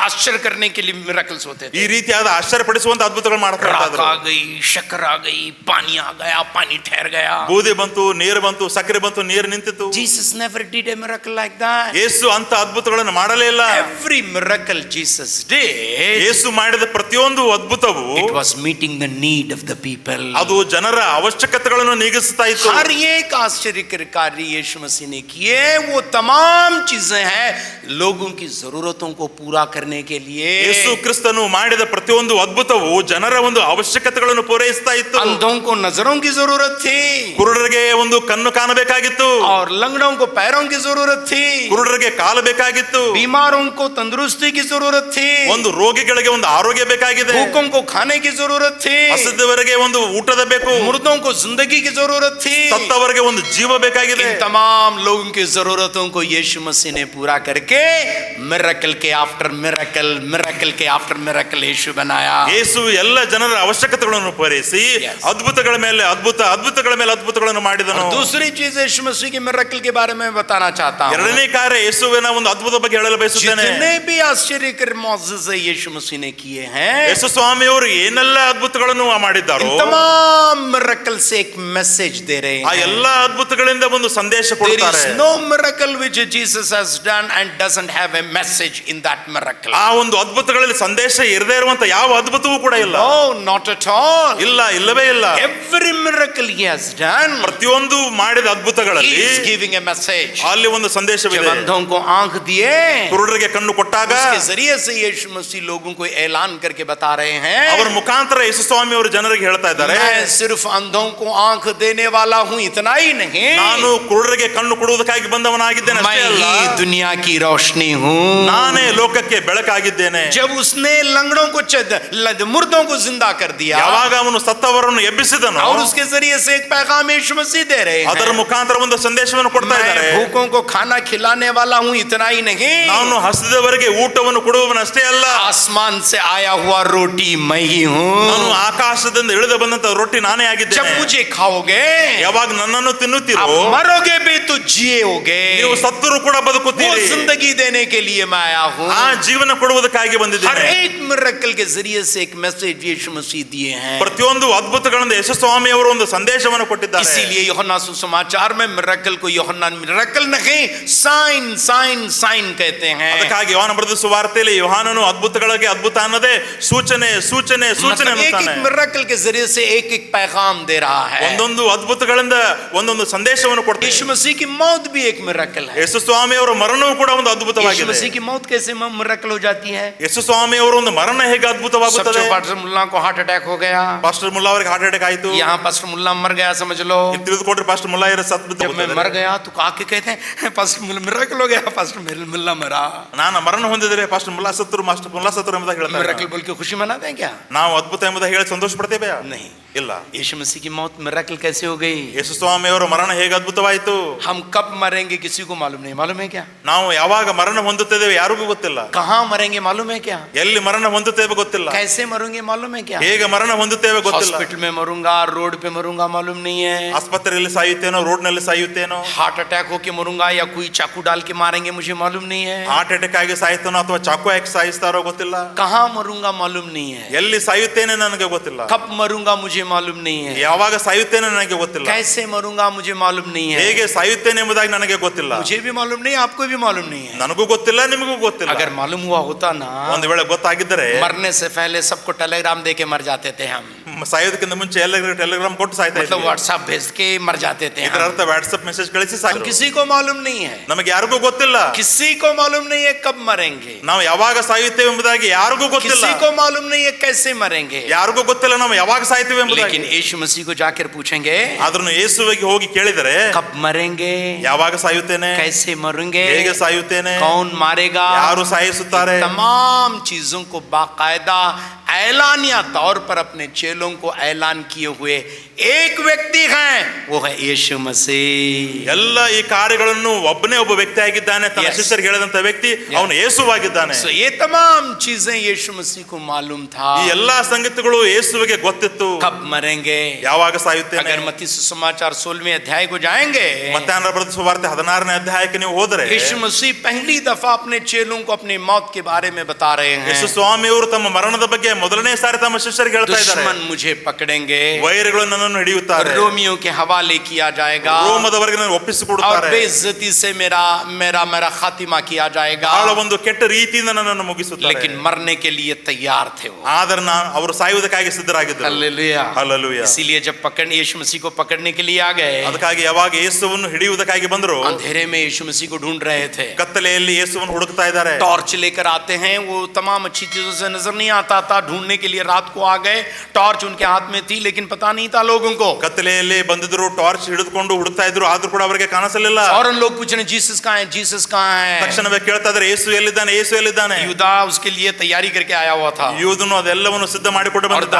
Speaker 1: आश्चर्य करने के लिए मिरेकल्स होते थे.
Speaker 2: ಈ ರೀತಿಯಾದ ಆಶ್ಚರ್ಯಪಡಿಸುವಂತ ಅದ್ಭುತಗಳು ಮಾಡ್ತಾ ಇದ್ರು.
Speaker 1: आ गई, शक्कर आ गई, पानी आ गया, पानी ठहर गया.
Speaker 2: ಬೂದಿ ಬಂತು, ನೀರು ಬಂತು, ಸಕ್ಕರೆ ಬಂತು, ನೀರು ನಿಂತಿತು.
Speaker 1: Jesus never did a miracle like that.
Speaker 2: ಯೇಸು ಅಂತ ಅದ್ಭುತಗಳನ್ನು ಮಾಡಲೇ ಇಲ್ಲ.
Speaker 1: Every miracle Jesus did,
Speaker 2: ಯೇಸು ಮಾಡಿದ ಪ್ರತಿಯೊಂದು ಅದ್ಭುತವು
Speaker 1: it was meeting the need of the people.
Speaker 2: ಅದು ಜನರ ಅವಶ್ಯಕತೆಗಳನ್ನು ನೀಗಿಸ್ತಾ ಇತ್ತು.
Speaker 1: हर एक आश्चर्यकारी कार्य यीशु मसीह ने किए, वो तमाम चीजें हैं लोगों की जरूरतों को पूरा करने के लिए.
Speaker 2: ಯೇಸು ಕ್ರಿಸ್ತನು ಮಾಡಿದ ಪ್ರತಿಯೊಂದು ಅದ್ಭುತವು ಜನರ ಒಂದು ಅವಶ್ಯಕತೆಗಳನ್ನು ಪೂರೈಸ್ತಾ ಇತ್ತು.
Speaker 1: अंधों को नजरों की जरूरत थी,
Speaker 2: ಕುರುಡರಿಗೆ ಒಂದು ಕಣ್ಣು ಕಾಣಬೇಕಾಗಿತ್ತು.
Speaker 1: और लंगड़ों को पैरों की जरूरत थी,
Speaker 2: ಕುರುಡರಿಗೆ ಕಾಲು ಬೇಕಾಗಿತ್ತು.
Speaker 1: बीमारों को तंदुरुस्ती की जरूरत थी,
Speaker 2: ಒಂದು ರೋಗಿಗಳಿಗೆ ಒಂದು ಆರೋಗ್ಯ ಬೇಕಾಗಿದೆ.
Speaker 1: भूखों को खाने की जरूरत थी,
Speaker 2: ಹಸಿದವರಿಗೆ ಒಂದು ಊಟದ ಬೇಕು.
Speaker 1: मुर्दों को जिंदगी की जरूरत थी.
Speaker 2: ಸತ್ತವರಿಗೆ ಒಂದು ಜೀವ ಬೇಕಾಗಿದೆ.
Speaker 1: इन तमाम लोगों की जरूरतों को यीशु मसीह ने पूरा करके मिरेकल के आफ्टर मिरेकल, मिरेकल के आफ्टर मिरेकल यीशु बनाया.
Speaker 2: ಯೇಸು ಎಲ್ಲ ಜನರ ಅವಶ್ಯಕತೆಗಳನ್ನು ಪೂರೈಸಿ ಅದ್ಭುತಗಳ ಮೇಲೆ ಅದ್ಭುತ, ಅದ್ಭುತಗಳ ಮೇಲೆ ಅದ್ಭುತಗಳನ್ನು ಮಾಡಿದನು.
Speaker 1: दूसरी चीज यीशु मसीह के मिरेकल के बारे में बताना चाहता हूं.
Speaker 2: ಎರಡನೇ ಕಾರ್ಯ ಯೇಸುವಿನ ಒಂದು ಅದ್ಭುತ ಬಗ್ಗೆ ಹೇಳಲು ಬಯಸುತ್ತೇನೆ.
Speaker 1: जितने भी आश्चर्यकारी मौजूज़े यीशु मसीह ने किए हैं,
Speaker 2: ಯೇಸು ಸ್ವಾಮಿಯವರು ಏನೆಲ್ಲ ಅದ್ಭುತಗಳನ್ನು ಮಾಡಿದ್ದಾರೋ
Speaker 1: इन तमाम मिरेकल से एक मैसेज दे रहे
Speaker 2: ಆ
Speaker 1: हैं.
Speaker 2: ಎಲ್ಲ ಅದ್ಭುತಗಳಿಂದ ಒಂದು ಸಂದೇಶ
Speaker 1: There
Speaker 2: ಕೊಡ್ತಾರೆ.
Speaker 1: is no miracle which Jesus has done and doesn't have a message in that miracle.
Speaker 2: ಆ ಒಂದು ಅದ್ಭುತಗಳಲ್ಲಿ ಸಂದೇಶ ಇರದೇ ಇರುವಂತ ಇರುವಂತ ಯಾವ ಅದ್ಭುತವೂ ಕೂಡ ಇಲ್ಲ.
Speaker 1: No, not at all.
Speaker 2: ಇಲ್ಲ, ಇಲ್ಲವೇ ಇಲ್ಲ.
Speaker 1: Every miracle he has done,
Speaker 2: ಪ್ರತಿಯೊಂದು ಮಾಡಿದ
Speaker 1: he
Speaker 2: ಅದ್ಭುತಗಳಲ್ಲಿ
Speaker 1: is giving a message.
Speaker 2: ಅಲ್ಲಿ ಒಂದು ಸಂದೇಶವಿದೆ.
Speaker 1: जब अंधों को आंख दिए,
Speaker 2: ಕುರುಡರಿಗೆ ಕಣ್ಣು ಕೊಟ್ಟಾಗ
Speaker 1: उसके जरिए से यीशु मसीह लोगों को ऐलान करके बता रहे हैं,
Speaker 2: ಅವರ ಮುಖಾಂತರ ಯೇಸು ಸ್ವಾಮಿ ಅವರು ಜನರಿಗೆ ಹೇಳ್ತಾ ಇದ್ದಾರೆ,
Speaker 1: मैं सिर्फ अंधों को आंख देने वाला हूं, इतना ही नहीं,
Speaker 2: ನಾನು ಕುರುಡರಿಗೆ ಕಣ್ಣು ಕೊಡುವುದಕ್ಕಾಗಿ ಬಂದವನಾಗಿದ್ದೇನೆ
Speaker 1: मैं
Speaker 2: ಅಷ್ಟೇ ಅಲ್ಲ,
Speaker 1: ही दुनिया की रोशनी हूं.
Speaker 2: ನಾನೇ ಲೋಕಕ್ಕೆ ಬೆಳಕಾಗಿದ್ದೇನೆ.
Speaker 1: जब उसने लंगड़ों को मुर्दों को जिंदा कर दिया,
Speaker 2: ಯಾವಾಗ ಅವನು ಸತ್ತವರನ್ನು ಎಬ್ಬಿಸಿದನು,
Speaker 1: और उसके जरिए से एक पैगाम यीशु मसीह दे रहे हैं,
Speaker 2: ಅದರ ಮುಖಾಂತರ ಒಂದು ಸಂದೇಶವನ್ನು ಕೊಡ್ತಾ ಇದ್ದಾರೆ,
Speaker 1: मैं भूखों को खाना खिलाने वाला हूं, इतना ही नहीं,
Speaker 2: ನಾನು ಹಸಿದವರಿಗೆ ಊಟವನ್ನು ಕೊಡುವವನು ಅಷ್ಟೇ ಅಲ್ಲ,
Speaker 1: आसमान से आया हुआ रोटी मैं ही हूं.
Speaker 2: ನಾನು ಆಕಾಶದಿಂದ ಇಳಿದು ಬಂದಂತ ರೊಟ್ಟಿ ನಾನೇ
Speaker 1: जब
Speaker 2: ಆಗಿದ್ದೇನೆ.
Speaker 1: मुझे खाओगे,
Speaker 2: ಯಾವಾಗ ನನ್ನನ್ನು ತಿನ್ನುತ್ತೀರೋ,
Speaker 1: आप मरोगे भी तो जियोगे.
Speaker 2: ನೀವು ಸತ್ತರೂ ಕೂಡ
Speaker 1: वो
Speaker 2: ಬದುಕುತ್ತೀರಿ.
Speaker 1: जिंदगी देने के लिए मैं आया हूं.
Speaker 2: ಆ ಜೀವನ ಕೊಡುವುದಕ್ಕಾಗಿ
Speaker 1: हर
Speaker 2: ಬಂದಿದ್ದೇನೆ.
Speaker 1: एक मिरेकल के जरिए से एक मैसेज यीशु मसीह दिए हैं.
Speaker 2: ಪ್ರತಿಯೊಂದು ಅದ್ಭುತಗಳಿಂದ ಯೇಸು ಸ್ವಾಮಿ ಅವರು ಒಂದು ಸಂದೇಶವನ್ನು ಕೊಟ್ಟಿದ್ದಾರೆ.
Speaker 1: इसीलिए यूहन्ना सुसमाचार में मिरेकल को यूहन्ना मिरेकल नहीं, साइन साइन साइन कहते हैं.
Speaker 2: ಅದಕ್ಕಾಗಿ ಯೋಹಾನ ಬರೆದ ಸುವಾರ್ತೆಯಲ್ಲಿ ಯೋಹಾನನು ಅದ್ಭುತಗಳಿಗೆ ಅದ್ಭುತ ಅನ್ನದೇ ಸೂಚನೆ ಸೂಚನೆ ಸೂಚನೆ
Speaker 1: मतलब एक
Speaker 2: ಅನ್ನುತ್ತಾನೆ.
Speaker 1: एक मिरेकल के जरिए से एक एक पैगाम दे रहा है.
Speaker 2: ಒಂದೊಂದು ಅದ್ಭುತಗಳಿಂದ ಒಂದೊಂದು ಸಂದೇಶವನ್ನು ಕೊಡ್ತಾರೆ.
Speaker 1: यीशु मसीह की मौत भी एक मिरेकल है.
Speaker 2: ಯೇಸು ಸ್ವಾಮಿ ಅವರ ಮರಣವೂ ಕೂಡ ಒಂದು
Speaker 1: यीशु
Speaker 2: ಅದ್ಭುತವಾಗಿದೆ.
Speaker 1: मसीह की मौत कैसे मिरेकल हो जाती है?
Speaker 2: ಯೇಸು ಸ್ವಾಮಿ ಅವರ ಒಂದು ಮರಣ ಹೇಗೆ ಅದ್ಭುತವಾಗುತ್ತದೆ?
Speaker 1: पास्टर मुल्ला को हार्ट अटैक हो गया,
Speaker 2: ಪಾಸ್ಟರ್ ಮುಲ್ಲಾ ಅವರಿಗೆ ಹಾರ್ಟ್ ಅಟ್ಯಾಕ್ ಆಯಿತು.
Speaker 1: यहाँ पास्टर मुल्ला मर गया, समझ लो.
Speaker 2: ತಿಳಿದುಕೊಂಡ್ರೆ ಪಾಸ್ಟರ್ ಮುಲ್ಲಾ ಇರೋ ಸತ್ತು
Speaker 1: जब मैं
Speaker 2: ಬಿದ್ದು
Speaker 1: मर गया तो आके कहते हैं पास्टर मिरेकल हो गया, पास्टर मुल्ला मरा.
Speaker 2: ನಾನು ಮರಣ ಹೊಂದಿದರೆ ಪಾಸ್ಟರ್ ಮುಲ್ಲಾ ಸತ್ತರು, ಮಾಸ್ಟರ್ ಮುಲ್ಲಾ ಸತ್ತರು ಎಂಬುದಾಗಿ ಹೇಳ್ತಾರೆ.
Speaker 1: मिरेकल बोल के खुशी मनाते हैं क्या?
Speaker 2: ನಾವು ಅದ್ಭುತ ಎಂಬುದಾಗಿ ಹೇಳಿ ಸಂತೋಷ ಪಡ್ತೇವೆ?
Speaker 1: नहीं.
Speaker 2: ಇಲ್ಲ.
Speaker 1: यीशु मसीह की मौत मिरेकल कैसे हो गई?
Speaker 2: ಯೇಸು ಸ್ವಾಮಿ ಅವರ ಮರಣ ಹೇಗೆ ಅದ್ಭುತವಾಯಿತು?
Speaker 1: हम कब मरेंगे किसी को मालूम नहीं, मालूम है क्या?
Speaker 2: ನಾವು ಯಾವಾಗ ಮರಣ ಹೊಂದುತ್ತೇವೆ ಯಾರಿಗೂ ಗೊತ್ತಿಲ್ಲ.
Speaker 1: कहाँ मरेंगे मालूम है क्या?
Speaker 2: ಎಲ್ಲಿ ಮರಣ ಹೊಂದುತ್ತೇವೆ ಗೊತ್ತಿಲ್ಲ.
Speaker 1: कैसे मरूंगे मालूम है क्या?
Speaker 2: ಹೇಗೆ ಮರಣ ಹೊಂದುತ್ತೇವೆ ಗೊತ್ತಿಲ್ಲ.
Speaker 1: हॉस्पिटल में मरूंगा, रोड पे मरूंगा, मालूम नहीं है.
Speaker 2: ಆಸ್ಪತ್ರೆಯಲ್ಲಿ ಸಾಯುತ್ತೇನೋ, ರೋಡ್ ನಲ್ಲಿ ಸಾಯುತ್ತೇನೋ,
Speaker 1: हार्ट अटैक होके मरूंगा या कोई चाकू डाल के मारेंगे, मुझे मालूम नहीं है.
Speaker 2: ಹಾರ್ಟ್ ಅಟ್ಯಾಕ್ ಆಗಿ ಸಾಯ್ತಾನೋ ಅಥವಾ ಚಾಕು ಹಾಕಿ ಸಾಯಿಸ್ತಾರೋ ಗೊತ್ತಿಲ್ಲ.
Speaker 1: कहाँ मरूंगा मालूम नहीं है.
Speaker 2: ಎಲ್ಲಿ ಸಾಯುತ್ತೇನೆ ನನಗೆ ಗೊತ್ತಿಲ್ಲ.
Speaker 1: कब मरूंगा मुझे मालूम नहीं है.
Speaker 2: ಯಾವಾಗ ಸಾಯುತ್ತೇನೆ ನನಗೆ ಗೊತ್ತಿಲ್ಲ.
Speaker 1: कैसे मरूंगा मुझे मालूम नहीं है.
Speaker 2: ಹೇಗೆ ಸಾಯುತ್ತೇನೆ ಎಂಬುದಾಗಿ ನನಗೆ ಗೊತ್ತಿಲ್ಲ.
Speaker 1: मुझे भी मालूम नहीं, आपको भी मालूम नहीं है.
Speaker 2: ನನಗೂ ಗೊತ್ತಿಲ್ಲ, ನಿಮಗೂ ಗೊತ್ತಿಲ್ಲ.
Speaker 1: अगर मालूम हुआ होता ना,
Speaker 2: ಒಂದು ವೇಳೆ ಗೊತ್ತಾಗಿದ್ದರೆ
Speaker 1: मरने से पहले सबको टेलीग्राम दे के मर जाते थे हम.
Speaker 2: ಸಾಯೋದಕ್ಕಿಂತ ಮುಂಚೆ ಎಲ್ಲರಿಗೂ ಟೆಲಿಗ್ರಾಮ್ ಕೊಟ್ಟು ಸಾಯ್ತಾ
Speaker 1: मतलब
Speaker 2: ಇದ್ವಿ.
Speaker 1: व्हाट्सएप भेज के मर जाते थे
Speaker 2: ಇದರ
Speaker 1: हम.
Speaker 2: ಅರ್ಥ ವಾಟ್ಸ್ಆಪ್ ಮೆಸೇಜ್ ಕಳಿಸಿ
Speaker 1: हम
Speaker 2: ಸಾಯ್ತು.
Speaker 1: किसी को मालूम नहीं है,
Speaker 2: ನಮಗೆ ಯಾರಿಗೂ ಗೊತ್ತಿಲ್ಲ.
Speaker 1: किसी को मालूम नहीं है कब मरेंगे,
Speaker 2: ನಾವು ಯಾವಾಗ ಸಾಯುತ್ತೇವೆ ಎಂಬುದಾಗಿ ಯಾರಿಗೂ ಗೊತ್ತಿಲ್ಲ.
Speaker 1: किसी को मालूम नहीं है कैसे मरेंगे.
Speaker 2: ಯಾರಿಗೂ ಗೊತ್ತಿಲ್ಲ ನಾವು ಯಾವಾಗ ಸಾಯ್ತೀವಿ ಎಂಬುದಾಗಿ.
Speaker 1: लेकिन यीशु मसीह को जाकर पूछेंगे
Speaker 2: ಆದ್ರೂ ಯೇಸುವಿಗೆ ಹೋಗಿ ಕೇಳಿದರೆ
Speaker 1: कब मरेंगे,
Speaker 2: ಯಾವಾಗ ಸಾಯುತ್ತೇನೆ,
Speaker 1: कैसे मरेंगे,
Speaker 2: ಹೇಗೆ ಸಾಯುತ್ತೇನೆ,
Speaker 1: कौन मारेगा,
Speaker 2: ಯಾರು ಸಾಯಿಸುತ್ತಾರೆ,
Speaker 1: तमाम चीजों को बाकायदा ऐलानिया तौर पर अपने चेलों को ऐलान किए हुए एक व्यक्ति हैं, वो है यीशु मसीह.
Speaker 2: ಎಲ್ಲ ಈ ಕಾರ್ಯಗಳನ್ನು ಒಬ್ಬನೇ ಒಬ್ಬ ವ್ಯಕ್ತಿ ಆಗಿದ್ದಾನೆ. ತನ್ನ
Speaker 1: Yes.
Speaker 2: ಶಿಷ್ಯರಿಗೆ ಹೇಳಿದಂತ ವ್ಯಕ್ತಿ ಅವನು ಯೇಸುವಾಗಿದ್ದಾನೆ.
Speaker 1: So ये तमाम चीजें यीशु मसीह को मालूम था.
Speaker 2: ಈ ಎಲ್ಲಾ ಸಂಗತಿಗಳು ಯೇಸುವಿಗೆ ಗೊತ್ತಿತ್ತು.
Speaker 1: कब मरेंगे,
Speaker 2: ಯಾವಾಗ ಸಾಯುತ್ತೇನೆ.
Speaker 1: अगर मत्ती सुसमाचार 16वें अध्याय को जाएंगे,
Speaker 2: ಮತ್ತಾಯನ ಬರೆದ ಸುವಾರ್ತೆ 16ನೇ ಅಧ್ಯಾಯಕ್ಕೆ ನೀವು ಹೋದರೆ
Speaker 1: यीशु मसीह पहली दफा अपने चेलों को अपनी मौत के बारे में बता रहे हैं.
Speaker 2: ಯೇಸು ಸ್ವಾಮಿ ಅವರು ತಮ್ಮ ಮರಣದ ಬಗ್ಗೆ ಮೊದಲನೇ ಸಾರಿ ತಮ್ಮ ಶಿಷ್ಯರಿಗೆ ಹೇಳ್ತಾ ಇದ್ದಾರೆ.
Speaker 1: दुश्मन मुझे पकड़ेंगे,
Speaker 2: ವೈರಿಗಳು ನನ್ನನ್ನು ಹಿಡಿಯುತ್ತಾರೆ,
Speaker 1: रोमियों के हवाले किया जाएगा,
Speaker 2: ರೋಮದವರೆಗೆ ನನ್ನ
Speaker 1: और
Speaker 2: ಒಪ್ಪಿಸಿಕೊಡುತ್ತಾರೆ,
Speaker 1: बेइज्जती से मेरा मेरा मेरा खातिमा किया जाएगा.
Speaker 2: ಬಹಳ ಒಂದು ಕೆಟ್ಟ ರೀತಿಯಿಂದ ನನ್ನನ್ನು ಮುಗಿಸುತ್ತಾರೆ.
Speaker 1: लेकिन मरने के लिए तैयार थे वो.
Speaker 2: ಆದ್ರೆ ಅವರು ಸಾಯುವುದಕ್ಕಾಗಿ ಸಿದ್ಧರಾಗಿದ್ದರು.
Speaker 1: हालेलुया.
Speaker 2: ಹಲ್ಲೆಲೂಯಾ.
Speaker 1: इसीलिए जब पकड़ने यीशु मसीह को पकड़ने के लिए आ गए,
Speaker 2: ಅದಕ್ಕಾಗಿ ಯಾವಾಗ ಯೇಸುವನ್ನು ಹಿಡಿಯುವುದಕ್ಕಾಗಿ ಬಂದರು,
Speaker 1: अंधेरे में यीशु मसीह को ढूंढ रहे थे.
Speaker 2: ಕತ್ತಲೆಯಲ್ಲಿ ಯೇಸುವನ್ನು ಹುಡುಕ್ತಾ ಇದ್ದಾರೆ.
Speaker 1: टॉर्च लेकर आते हैं, वो तमाम अच्छी चीजों से नजर नहीं आता था. ढूंढने के लिए रात को आ गए, टॉर्च उनके हाथ में थी लेकिन पता नहीं था लोगों को.
Speaker 2: ಕತ್ತಲೆಯಲ್ಲಿ ಬಂದಿದ್ರು, ಟಾರ್ಚ್ ಹಿಡಿದುಕೊಂಡು ಹುಡುಕ್ತಾ ಇದ್ರು, ಆದ್ರೂ ಕೂಡ ಅವರಿಗೆ ಕಾಣಿಸಲಿಲ್ಲ.
Speaker 1: फौरन लोग पूछ रहे जीसस कहाँ है, जीसस कहाँ है.
Speaker 2: ತಕ್ಷಣವೇ ಕೇಳ್ತಾ ಇದ್ದಾರೆ, ಯೇಸು ಎಲ್ಲಿದ್ದಾನೆ, ಯೇಸು ಎಲ್ಲಿದ್ದಾನೆ.
Speaker 1: यूदा उसके लिए तैयारी करके आया हुआ था
Speaker 2: ಯೂದನು ಅದೆಲ್ಲವನ್ನು ಸಿದ್ಧ ಮಾಡಿಕೊಂಡು
Speaker 1: और
Speaker 2: ಬಂದಿದ್ದ.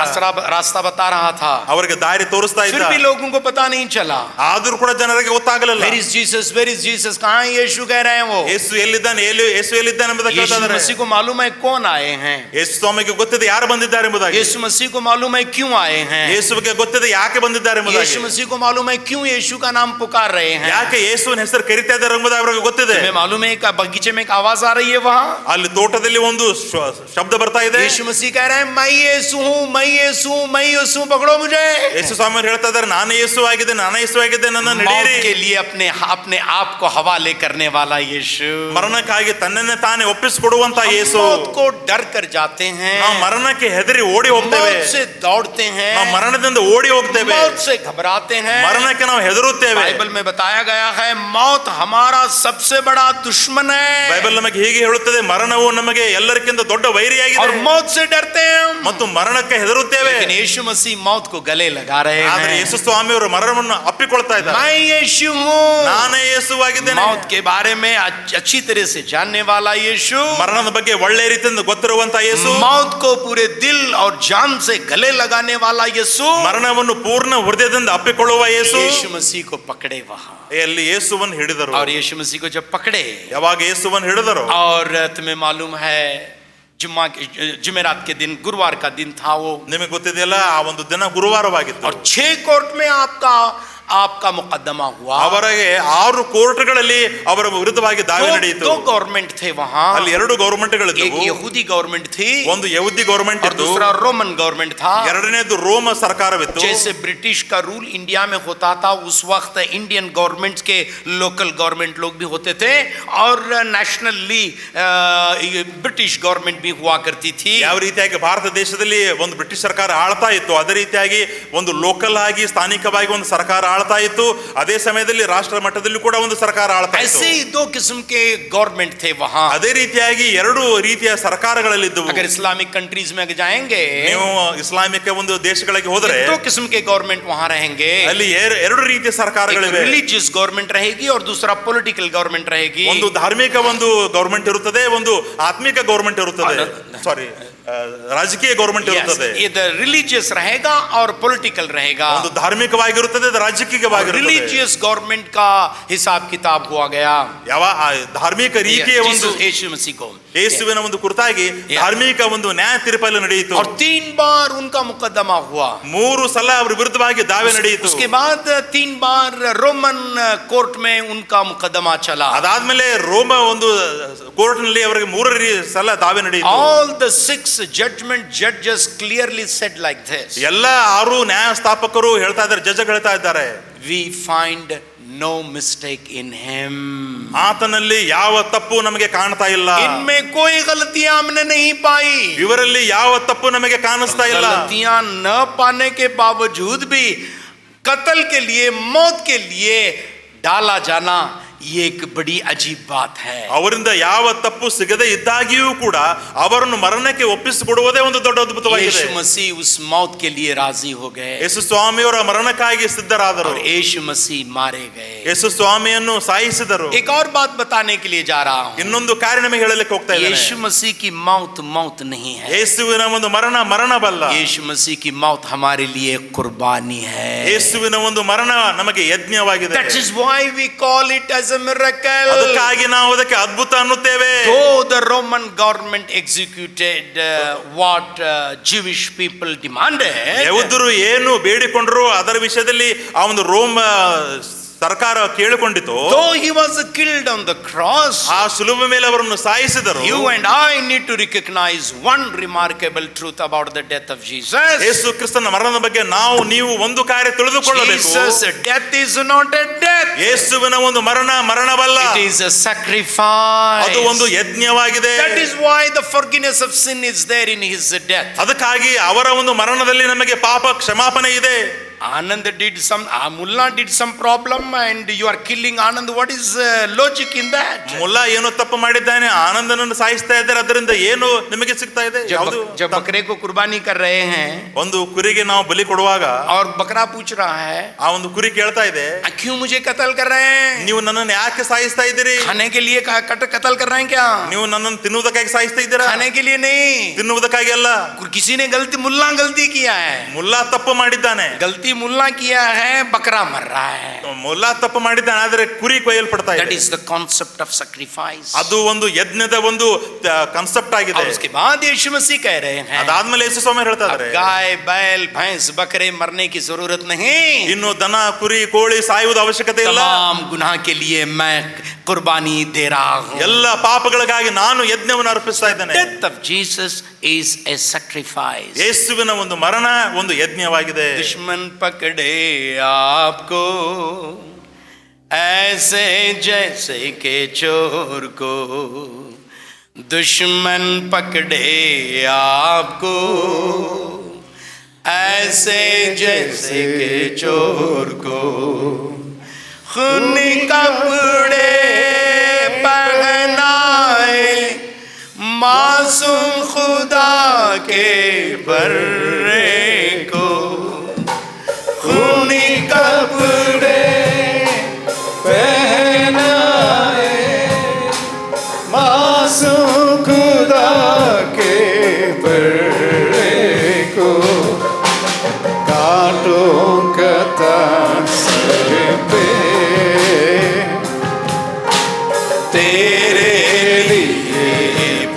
Speaker 1: रास्ता बता रहा था.
Speaker 2: ಅವರಿಗೆ ದಾರಿ ತೋರಿಸ್ತಾ
Speaker 1: फिर
Speaker 2: ಇದ್ದ.
Speaker 1: भी लोगों को पता नहीं चला.
Speaker 2: ಆದ್ರೂ ಕೂಡ ಜನರಿಗೆ ಗೊತ್ತಾಗಲಿಲ್ಲ.
Speaker 1: Where is Jesus? Where is Jesus? कहाँ है यीशु कह रहे हैं वो.
Speaker 2: ಯೇಸು ಎಲ್ಲಿದ್ದಾನೆ, ಯೇಸು ಎಲ್ಲಿದ್ದಾನೆ ಎಂಬುದಾಗಿ
Speaker 1: यीशु
Speaker 2: ಕೇಳ್ತಾ ಇದ್ದಾರೆ.
Speaker 1: मसीह को मालूम है कौन आए हैं.
Speaker 2: ಯೇಸು ಸ್ವಾಮಿಗೆ ಗೊತ್ತಿದೆ ಯಾರು ಬಂದಿದ್ದಾರೆ ಎಂಬುದಾಗಿ.
Speaker 1: यीशु मसीह को मालूम है क्यों आए हैं.
Speaker 2: ಯೇಸುವಿಗೆ ಗೊತ್ತಿದೆ ಯಾಕೆ ಬಂದಿದ್ದಾರೆ ಎಂಬುದಾಗಿ.
Speaker 1: यीशु मसीह को मालूम मालूम है क्यों यीशु का नाम पुकार रहे हैं?
Speaker 2: ಯಾಕೆ ಯೇಸುವಿನ ಹೆಸರು ಕರಿತಾ ಇದ್ದಾರೆ ಎಂಬುದು ಅವರಿಗೆ ಗೊತ್ತಿದೆ.
Speaker 1: तुम्हें मालूम है एक बगीचे में एक आवाज आ रही है वहां,
Speaker 2: ಅಲ್ಲಿ ತೋಟದಲ್ಲಿ ಒಂದು ಶಬ್ದ ಬರ್ತಾ ಇದೆ.
Speaker 1: यीशु मसीह कह रहे हैं मैं यीशु हूं, मैं यीशु हूं, मैं यीशु, पकड़ो मुझे.
Speaker 2: ಯೇಸು ಸ್ವಾಮಿ ಹೇಳ್ತಾ ಇದ್ದಾರೆ ನಾನೇ ಯೇಸು ಆಗಿದ್ದೆ, ನಾನೇ ಯೇಸು ಆಗಿದ್ದೆ, ನನ್ನ
Speaker 1: मौत
Speaker 2: ನಡೆಯಿರಿ.
Speaker 1: के लिए अपने अपने आप को हवाले करने वाला यीशु,
Speaker 2: ಮರಣಕ್ಕಾಗಿ ತನ್ನನ್ನೇ ತಾನೇ ಒಪ್ಪಿಸಿಕೊಡುವಂತ ಯೇಸು.
Speaker 1: मौत को डर कर जाते हैं,
Speaker 2: ನಾವು ಮರಣಕ್ಕೆ ಹೆದರಿ ಓಡಿ ಹೋಗ್ತೇವೆ,
Speaker 1: मौत से दौड़ते हैं,
Speaker 2: ನಾವು ಮರಣದಿಂದ ಓಡಿ ಹೋಗ್ತೇವೆ,
Speaker 1: मौत से घबराते हैं.
Speaker 2: ಮರಣಕ್ಕೆ ನಾವು ಹೆದರುತ್ತೇವೆ.
Speaker 1: बाइबल में बताया गया है मौत हमारा सबसे बड़ा दुश्मन है,
Speaker 2: ಬೈಬಲ್ ನಮಗೆ ಹೀಗೆ ಹೇಳುತ್ತದೆ, ಮರಣವು ನಮಗೆ ಎಲ್ಲರಿಗಿಂತ ದೊಡ್ಡ ವೈರಿಯಾಗಿದೆ
Speaker 1: और मौत से डरते हैं हम.
Speaker 2: ಮತ್ತು ಮರಣಕ್ಕೆ ಹೆದರುತ್ತೇವೆ.
Speaker 1: लेकिन यीशु मसीह मौत को गले लगा रहे
Speaker 2: ಆದ್ರೆ
Speaker 1: हैं.
Speaker 2: ಯೇಸು ಸ್ವಾಮಿಯವರು ಮರಣವನ್ನು ಅಪ್ಪಿಕೊಳ್ತಾ ಇದ್ದಾರೆ.
Speaker 1: मैं यीशु हूँ,
Speaker 2: ನಾನೇ ಯೇಸುವಾಗಿದ್ದೇನೆ.
Speaker 1: मौत के बारे में अच्छी तरह से जानने वाला यीशु,
Speaker 2: ಮರಣದ ಬಗ್ಗೆ ಒಳ್ಳೆ ರೀತಿಯಿಂದ ಗೊತ್ತಿರುವಂತ ಯೇಸು,
Speaker 1: मौत को पूरे दिल और जान से गले लगाने वाला यीशु,
Speaker 2: ಮರಣವನ್ನು ಪೂರ್ಣ ಹೃದಯದಿಂದ ಅಪ್ಪಿಕೊಳ್ಳುವ ಯೇಸು.
Speaker 1: यीशु मसीह को पकड़े वहां,
Speaker 2: ಅಲ್ಲಿ ಯೇಸುವನ್ನು ಹಿಡಿದರು.
Speaker 1: और यीशु मसीह को जब पकड़े,
Speaker 2: ಯಾವಾಗ ಯೇಸುವನ್ನು ಹಿಡಿದರು,
Speaker 1: और तुम्हें मालूम है जुमेरात के दिन, गुरुवार का दिन था वो,
Speaker 2: ನಿಮಗೆ ಗೊತ್ತಿದೆಯಲ್ಲ ಆ ಒಂದು ದಿನ ಗುರುವಾರವಾಗಿತ್ತು.
Speaker 1: और 6 कोर्ट में आपका मुकदमा हुआ.
Speaker 2: ಅವರಿಗೆ 6 ಕೋರ್ಟ್ಗಳಲ್ಲಿ ಅವರ ವಿರುದ್ಧವಾಗಿ ದಾವೆ ನಡೆಯಿತು.
Speaker 1: दो गवर्नमेंट थे वहां,
Speaker 2: ಅಲ್ಲಿ 2 ಗವರ್ಮೆಂಟ್ಗಳಿದ್ದವು.
Speaker 1: एक यहूदी गवर्नमेंट थी,
Speaker 2: ಒಂದು ಯಹೂದಿ ಗವರ್ಮೆಂಟ್
Speaker 1: और
Speaker 2: ಇತ್ತು,
Speaker 1: दूसरा रोमन गवर्नमेंट था.
Speaker 2: ಎರಡನೇದು ರೋಮ ಸರ್ಕಾರವಿತ್ತು.
Speaker 1: जैसे ब्रिटिश का रूल इंडिया में होता था उस वक्त इंडियन गवर्नमेंट के लोकल गवर्नमेंट लोग भी होते थे, और नेशनली ब्रिटिश गवर्नमेंट भी हुआ करती थी.
Speaker 2: ಯಾವ ರೀತಿಯಾಗಿ ಭಾರತ ದೇಶದಲ್ಲಿ ಒಂದು ಬ್ರಿಟಿಷ್ ಸರ್ಕಾರ ಆಳ್ತಾ ಇತ್ತು, ಅದೇ ರೀತಿಯಾಗಿ ಒಂದು ಲೋಕಲ್ ಆಗಿ ಸ್ಥಾನಿಕವಾಗಿ ಒಂದು ಸರ್ಕಾರ ಆಳ್ತಾ ಇತ್ತು. ಅದೇ ಸಮಯದಲ್ಲಿ ರಾಷ್ಟ್ರ ಮಟ್ಟದಲ್ಲಿ ಕೂಡ ಒಂದು ಸರ್ಕಾರ ಆಳ್ತಾ ಇತ್ತು.
Speaker 1: ऐसे ही 2 किस्म के गवर्नमेंट थे वहां.
Speaker 2: ಅದೇ ರೀತಿಯಾಗಿ 2 ರೀತಿಯ ಸರ್ಕಾರಗಳಲ್ಲಿದ್ದವು.
Speaker 1: अगर इस्लामिक कंट्रीज में अगर जाएंगे,
Speaker 2: ನೀವು ಇಸ್ಲಾಮಿಕ್ ಒಂದು ದೇಶಗಳಿಗೆ ಹೋದರೆ
Speaker 1: 2 किस्म के गवर्नमेंट वहां रहेंगे.
Speaker 2: ಅಲ್ಲಿ 2 ರೀತಿಯ ಸರ್ಕಾರಗಳಿವೆ.
Speaker 1: रिलीजियस गवर्नमेंट रहेगी और दूसरा पॉलिटिकल गवर्नमेंट रहेगी.
Speaker 2: ಒಂದು ಧಾರ್ಮಿಕ ಒಂದು ಗವರ್ಮೆಂಟ್ ಇರುತ್ತದೆ, ಒಂದು ಆತ್ಮಿಕ ಗವರ್ಮೆಂಟ್ ಇರುತ್ತದೆ, ಸಾರಿ ರಾಜಕೀಯ ಗವರ್ಮೆಂಟ್ ಇರುತ್ತದೆ.
Speaker 1: इधर रिलीजियस रहेगा और पॉलिटिकल रहेगा.
Speaker 2: ಒಂದು ಧಾರ್ಮಿಕವಾಗಿರುತ್ತದೆ, ರಾಜಕೀಯವಾಗಿರುತ್ತದೆ.
Speaker 1: रिलीजियस गवर्नमेंट का हिसाब किताब हुआ गया.
Speaker 2: ಯಾವ ಧಾರ್ಮಿಕ ರೀತಿಯ ಒಂದು
Speaker 1: यीशु मसीह को,
Speaker 2: ಯೇಸುವಿನ ಒಂದು ಕುರಿತಾಗಿ ಧಾರ್ಮಿಕ ಒಂದು ನ್ಯಾಯ ತೀರ್ಪಲ್ಲಿ ನಡೆಯಿತು.
Speaker 1: और 3 बार उनका मुकदमा हुआ.
Speaker 2: 3 ಸಲ ಅವರ ವಿರುದ್ಧವಾಗಿ ದಾವೆ ನಡೆಯಿತು.
Speaker 1: उसके बाद 3 बार रोमन कोर्ट में उनका मुकदमा चला.
Speaker 2: ಅದಾದ್ಮೇಲೆ ರೋಮ ಒಂದು ಕೋರ್ಟ್ ನಲ್ಲಿ ಅವರಿಗೆ 3 ಸಲ ದಾವೆ ನಡೆಯಿತು.
Speaker 1: All the 6 judgment judges clearly said like this.
Speaker 2: ಎಲ್ಲ 6 ನ್ಯಾಯಸ್ಥಾಪಕರು ಹೇಳ್ತಾ ಇದ್ದಾರೆ, ಜಡ್ಜ್ ಹೇಳ್ತಾ ಇದ್ದಾರೆ,
Speaker 1: We find no mistake in him.
Speaker 2: ಆತನಲ್ಲಿ ಯಾವ ತಪ್ಪು ನಮಗೆ ಕಾಣ್ತಾ ಇಲ್ಲ.
Speaker 1: इनमें कोई गलतियां हमने नहीं पाई.
Speaker 2: ಇವರಲ್ಲಿ ಯಾವ ತಪ್ಪು ನಮಗೆ ಕಾಣಿಸ್ತಾ ಇಲ್ಲ.
Speaker 1: गलतियां न पाने के बावजूद भी कत्ल के लिए, मौत के लिए डाला जाना, ये एक बड़ी अजीब बात है.
Speaker 2: ಅವರಿಂದ ಯಾವ ತಪ್ಪು ಸಿಗದೆ ಇದ್ದಾಗಿಯೂ ಕೂಡ ಅವರನ್ನು ಮರಣಕ್ಕೆ ಒಪ್ಪಿಸಿಕೊಡುವುದೇ ಒಂದು ದೊಡ್ಡ ಅದ್ಭುತವಾಗಿದೆ.
Speaker 1: यीशु मसीह उस मौत के लिए राजी हो गए.
Speaker 2: ಯೇಸು ಸ್ವಾಮಿಯವರ ಮರಣಕ್ಕಾಗಿ ಸಿದ್ಧರಾದರು.
Speaker 1: और यीशु मसीह मारे गए.
Speaker 2: ಯೇಸು ಸ್ವಾಮಿಯನ್ನು ಸಾಯಿಸಿದರು.
Speaker 1: एक और बात बताने के लिए जा रहा हूं.
Speaker 2: ಇನ್ನೊಂದು ಕಾರ್ಯ ನಿಮಗೆ ಹೇಳಲಿಕ್ಕೆ ಹೋಗ್ತಾ ಇದ್ದೇನೆ.
Speaker 1: यीशु मसीह की मौत मौत नहीं है.
Speaker 2: ಯೇಸುವಿನ ಒಂದು ಮರಣವಲ್ಲ.
Speaker 1: यीशु मसीह की मौत हमारे लिए कुर्बानी है.
Speaker 2: ಯೇಸುವಿನ ಒಂದು ಮರಣ ನಮಗೆ ಯಜ್ಞವಾಗಿದೆ.
Speaker 1: That is why we call it as a miracle.
Speaker 2: ಅದಕ್ಕಾಗಿ ನಾವು ಅದಕ್ಕೆ ಅದ್ಭುತ ಅನ್ನುತ್ತೇವೆ.
Speaker 1: Though the Roman government executed what Jewish people demanded,
Speaker 2: ಯಹೂದರು ಏನು ಬೇಡಿಕೊಂಡರು ಅದರ ವಿಷಯದಲ್ಲಿ ಆ ಒಂದು ರೋಮ ಸರ್ಕಾರ ಕೇಳಿಕೊಂಡಿತು.
Speaker 1: though he was killed on the cross,
Speaker 2: ಆ ಶಿಲುಬೆ ಮೇಲೆ ಅವರನ್ನು ಸಾಯಿಸಿದರು.
Speaker 1: you and I need to recognize one remarkable truth about the death of Jesus.
Speaker 2: ಯೇಸು ಕ್ರಿಸ್ತನ ಮರಣದ ಬಗ್ಗೆ ನಾವು ನೀವು ಒಂದು ಕಾರ್ಯ ತಿಳಿದುಕೊಳ್ಳಬೇಕು.
Speaker 1: Jesus' death is not a death.
Speaker 2: ಯೇಸುವಿನ ಒಂದು ಮರಣವಲ್ಲ,
Speaker 1: It is a sacrifice.
Speaker 2: ಅದು ಒಂದು ಯಜ್ಞವಾಗಿದೆ.
Speaker 1: That is why the forgiveness of sin is there in his death.
Speaker 2: ಅದಕ್ಕಾಗಿ ಅವರ ಒಂದು ಮರಣದಲ್ಲಿ ನಮಗೆ ಪಾಪ ಕ್ಷಮಾಪಣೆ ಇದೆ.
Speaker 1: Anand did some, Mullah did some problem and you are killing Anand. What is logic in that?
Speaker 2: Mulla ಏನೋ ತಪ್ಪು ಮಾಡಿದ್ದಾನೆ, ಆನಂದನನ್ನು ಸಾಯಿಸ್ತಾ ಇದ್ದಾರೆ, ಅದರಿಂದ ಏನು ನಿಮಗೆ ಸಿಗ್ತಾ ಇದೆ?
Speaker 1: जब बकरे को कुर्बानी कर रहे हैं,
Speaker 2: ಒಂದು ಕುರಿಗೆ ನಾವು ಬಲಿ ಕೊಡುವಾಗ
Speaker 1: और बकरा पूछ रहा है,
Speaker 2: ಆ ಒಂದು ಕುರಿ ಕೇಳ್ತಾ ಇದೆ,
Speaker 1: क्यों मुझे कत्ल कर रहे हैं?
Speaker 2: ನೀವು ನನ್ನನ್ನು ಯಾಕೆ ಸಾಯಿಸ್ತಾ ಇದ್ದೀರಿ?
Speaker 1: खाने के लिए कत्ल कर रहे हैं क्या?
Speaker 2: ನೀವು ನನ್ನನ್ನು ತಿನ್ನುವುದಕ್ಕಾಗಿ ಸಾಯಿಸ್ತಾ ಇದ್ದೀರಾ?
Speaker 1: खाने के लिए नहीं,
Speaker 2: ತಿನ್ನುವುದಕ್ಕಾಗಿ ಅಲ್ಲ.
Speaker 1: किसी ने गलती, मुल्ला गलती किया है.
Speaker 2: ಮುಲ್ಲಾ ತಪ್ಪು ಮಾಡಿದ್ದಾನೆ.
Speaker 1: गलती मुल्ला किया है, बकरा मर रहा है.
Speaker 2: ಮುಲ್ಲಾ ತಪ್ಪು ಮಾಡಿದ್ದಾನೆ, ಆದರೆ ಕುರಿ ಕೊಯ್ಯಲ್ಪಡ್ತಾ
Speaker 1: That
Speaker 2: ಇದೆ.
Speaker 1: is the concept of sacrifice.
Speaker 2: ಅದು ಒಂದು ಯಜ್ಞದ ಒಂದು ಕಾನ್ಸೆಪ್ಟ್ ಆಗಿದೆ.
Speaker 1: और उसके बाद यीशु मसीह कह रहे हैं,
Speaker 2: ಅದಾದ್ಮೇಲೆ ಯೇಸು ಸ್ವಾಮಿ ಹೇಳ್ತಾ ಇದ್ದಾರೆ,
Speaker 1: गाय बैल भैंस बकरे मरने की जरूरत नहीं.
Speaker 2: ಇನ್ನು ದನ ಕುರಿ ಕೋಳಿ ಸಾಯುವುದು ಅವಶ್ಯಕತೆ ಇಲ್ಲ.
Speaker 1: तमाम गुनाह के लिए मैं कुर्बानी दे रहा हूँ.
Speaker 2: ಎಲ್ಲ ಪಾಪಗಳಿಗಾಗಿ ನಾನು ಯಜ್ಞವನ್ನು ಅರ್ಪಿಸ್ತಾ ಇದ್ದೇನೆ.
Speaker 1: Death of Jesus is a sacrifice.
Speaker 2: ಯೇಸುವಿನ ಒಂದು ಮರಣ ಒಂದು ಯಜ್ಞವಾಗಿದೆ.
Speaker 1: दुश्मन पकड़े आपको ऐसे जैसे के चोर को, दुश्मन पकड़े आपको ऐसे जैसे के चोर को, खून कपड़े पहनाए मासूम खुदा के बर्रे को, खूनी कपड़े
Speaker 3: पहनाए मासूम खुदा के बर्रे को, कांटों का ताज सर पे तेरे लिए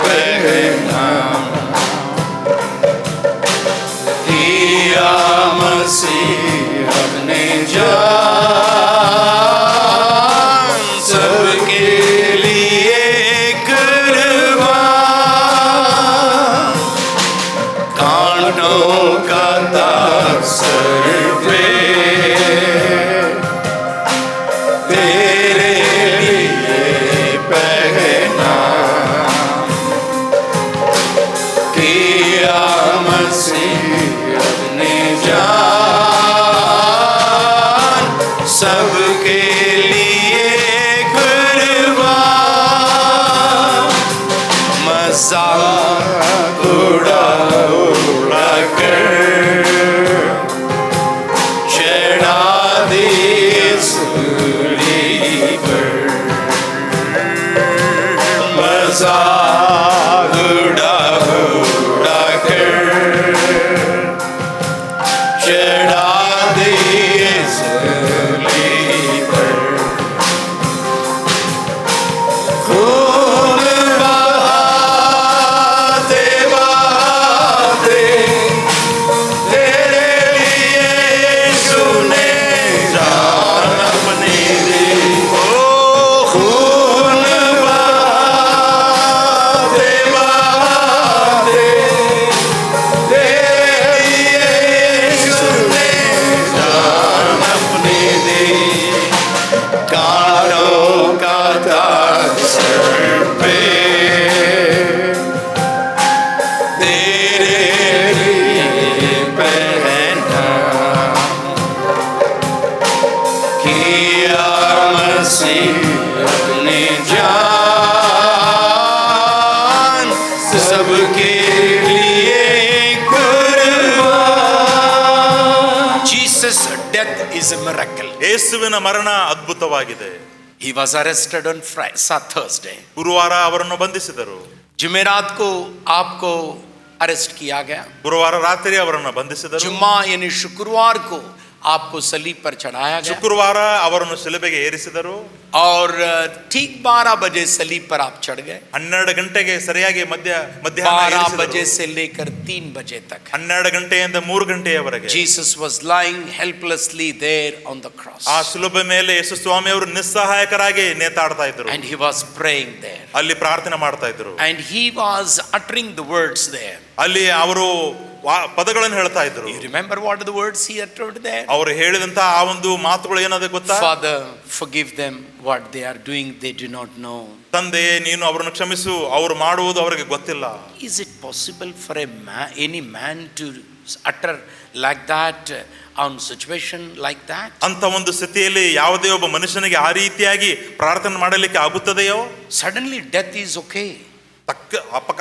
Speaker 3: पहना दिया मसीह अपने जान सबके लिए कुर्बान, कांटों का ताज सर पे तेरे लिए पहना किया मसीह अपने जान सबके लिए कुर्बान, मजाक उड़ा उड़ा कर चढ़ा दिए सूली पर, मजाक उड़ा उड़ा कर चढ़ा दिए सूली पर, खून बहाते बहाते तेरे लिए यीशु ने जान अपनी दी, ओ खून बहाते बहाते तेरे लिए यीशु ने जान अपनी दी, कांटों का ताज सर पे तेरे लिए पहना किया मसीह अपने जान सबके लिए कुर्बान. Jesus' death is a miracle.
Speaker 2: ಯೇಸುವಿನ ಮರಣ ಅದ್ಭುತವಾಗಿದೆ.
Speaker 1: He was arrested on Thursday.
Speaker 2: ಗುರುವಾರ ಅವರನ್ನು ಬಂಧಿಸಿದರು.
Speaker 1: जुमेरात को आपको अरेस्ट किया गया.
Speaker 2: ಗುರುವಾರ ರಾತ್ರಿ ಅವರನ್ನು ಬಂಧಿಸಿದರು.
Speaker 1: जुम्मा यानी शुक्रवार को आपको सलीब पर चढ़ाया गया.
Speaker 2: ಶುಕ್ರವಾರ ಅವರನ್ನು ಶಿಲುಬೆಗೆ ಏರಿಸಿದರು.
Speaker 1: और ठीक 12 बजे सलीब पर आप चढ़ गए.
Speaker 2: 12 ಗಂಟೆಗೆ ಸರಿಯಾಗಿ ಮಧ್ಯಾಹ್ನ
Speaker 1: 12 बजे से लेकर 3 बजे तक
Speaker 2: 12 ಗಂಟೆಯಿಂದ 3 ಗಂಟೆಯವರೆಗೆ
Speaker 1: Jesus was lying helplessly there on the cross.
Speaker 2: ಆ ಶಿಲುಬೆ ಮೇಲೆ ಯೇಸು ಸ್ವಾಮಿ ಅವರು ನಿಸ್ಸಹಾಯಕರಾಗಿ ನೇತಾಡ್ತಾ ಇದ್ರು.
Speaker 1: And he was praying there.
Speaker 2: ಅಲ್ಲಿ ಪ್ರಾರ್ಥನೆ ಮಾಡ್ತಾ ಇದ್ರು.
Speaker 1: And he was uttering the words there.
Speaker 2: ಅಲ್ಲಿ ಅವರು ಪದಗಳನ್ನು ಹೇಳ್ತಾ ಇದ್ರು.
Speaker 1: You remember what the words he uttered there?
Speaker 2: ಅವರು ಹೇಳಿದಂತ ಆ ಒಂದು ಮಾತುಗಳು ಏನದ ಗೊತ್ತಾ?
Speaker 1: Father, forgive them what they are doing, they do not know.
Speaker 2: ತಂದೆ, ನೀನು ಅವರನ್ನು ಕ್ಷಮಿಸು, ಅವರು ಮಾಡುವುದು ಅವರಿಗೆ ಗೊತ್ತಿಲ್ಲ.
Speaker 1: Is it possible for any man to utter like that on situation like that?
Speaker 2: ಅಂತ ಒಂದು ಸ್ಥಿತಿಯಲ್ಲಿ ಯಾವುದೇ ಒಬ್ಬ ಮನುಷ್ಯನಿಗೆ ಆ ರೀತಿಯಾಗಿ ಪ್ರಾರ್ಥನೆ ಮಾಡಲಿಕ್ಕೆ ಆಗುತ್ತದೆಯೋ?
Speaker 1: Suddenly death is okay.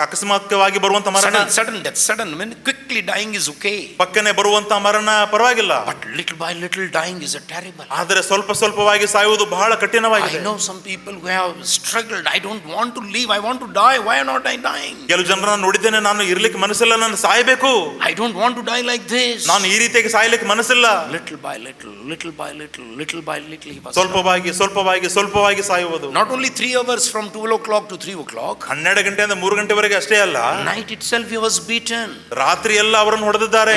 Speaker 2: ಅಕಸ್ಮಾತ್ವಾಗಿ ಬರುವಂತ ಮರಣ,
Speaker 1: sudden death, sudden, when quickly dying is okay.
Speaker 2: ಪಕ್ಕನೆ ಬರುವಂತ ಮರಣ ಪರವಾಗಿಲ್ಲ.
Speaker 1: But little by little dying is a terrible.
Speaker 2: ಆದರೆ ಸ್ವಲ್ಪ ಸ್ವಲ್ಪವಾಗಿ ಸಾಯುವುದು ಬಹಳ ಕಠಿಣವಾಗಿದೆ.
Speaker 1: I know some people who have struggled. I don't want to live. I want to die. Why am not I dying?
Speaker 2: ಕೆಲವು ಜನರನ್ನು ನೋಡಿದ್ದೇನೆ, ನಾನು ಇರ್ಲಿಕ್ಕೆ ಮನಸ್ಸಿಲ್ಲ, ನಾನು ಸಾಯಬೇಕು,
Speaker 1: I don't want to die like this.
Speaker 2: ನಾನು ಈ ರೀತಿಯಾಗಿ ಸಾಯಲಿಕ್ಕೆ ಮನಸ್ಸಿಲ್ಲ.
Speaker 1: Little by little, little by little, little by little he was
Speaker 2: ಸ್ವಲ್ಪವಾಗಿ ಸ್ವಲ್ಪವಾಗಿ ಸ್ವಲ್ಪವಾಗಿ ಸಾಯುವುದು.
Speaker 1: not only 3 hours from 12 o'clock to 3 o'clock.
Speaker 2: 12 ಗಂಟೆಯಿಂದ 3 ಗಂಟೆವರೆಗೆ ಅಷ್ಟೇ ಅಲ್ಲ,
Speaker 1: Night itself he was beaten.
Speaker 2: ರಾತ್ರಿ ಎಲ್ಲ ಅವರನ್ನು ಹೊಡೆದಿದ್ದಾರೆ.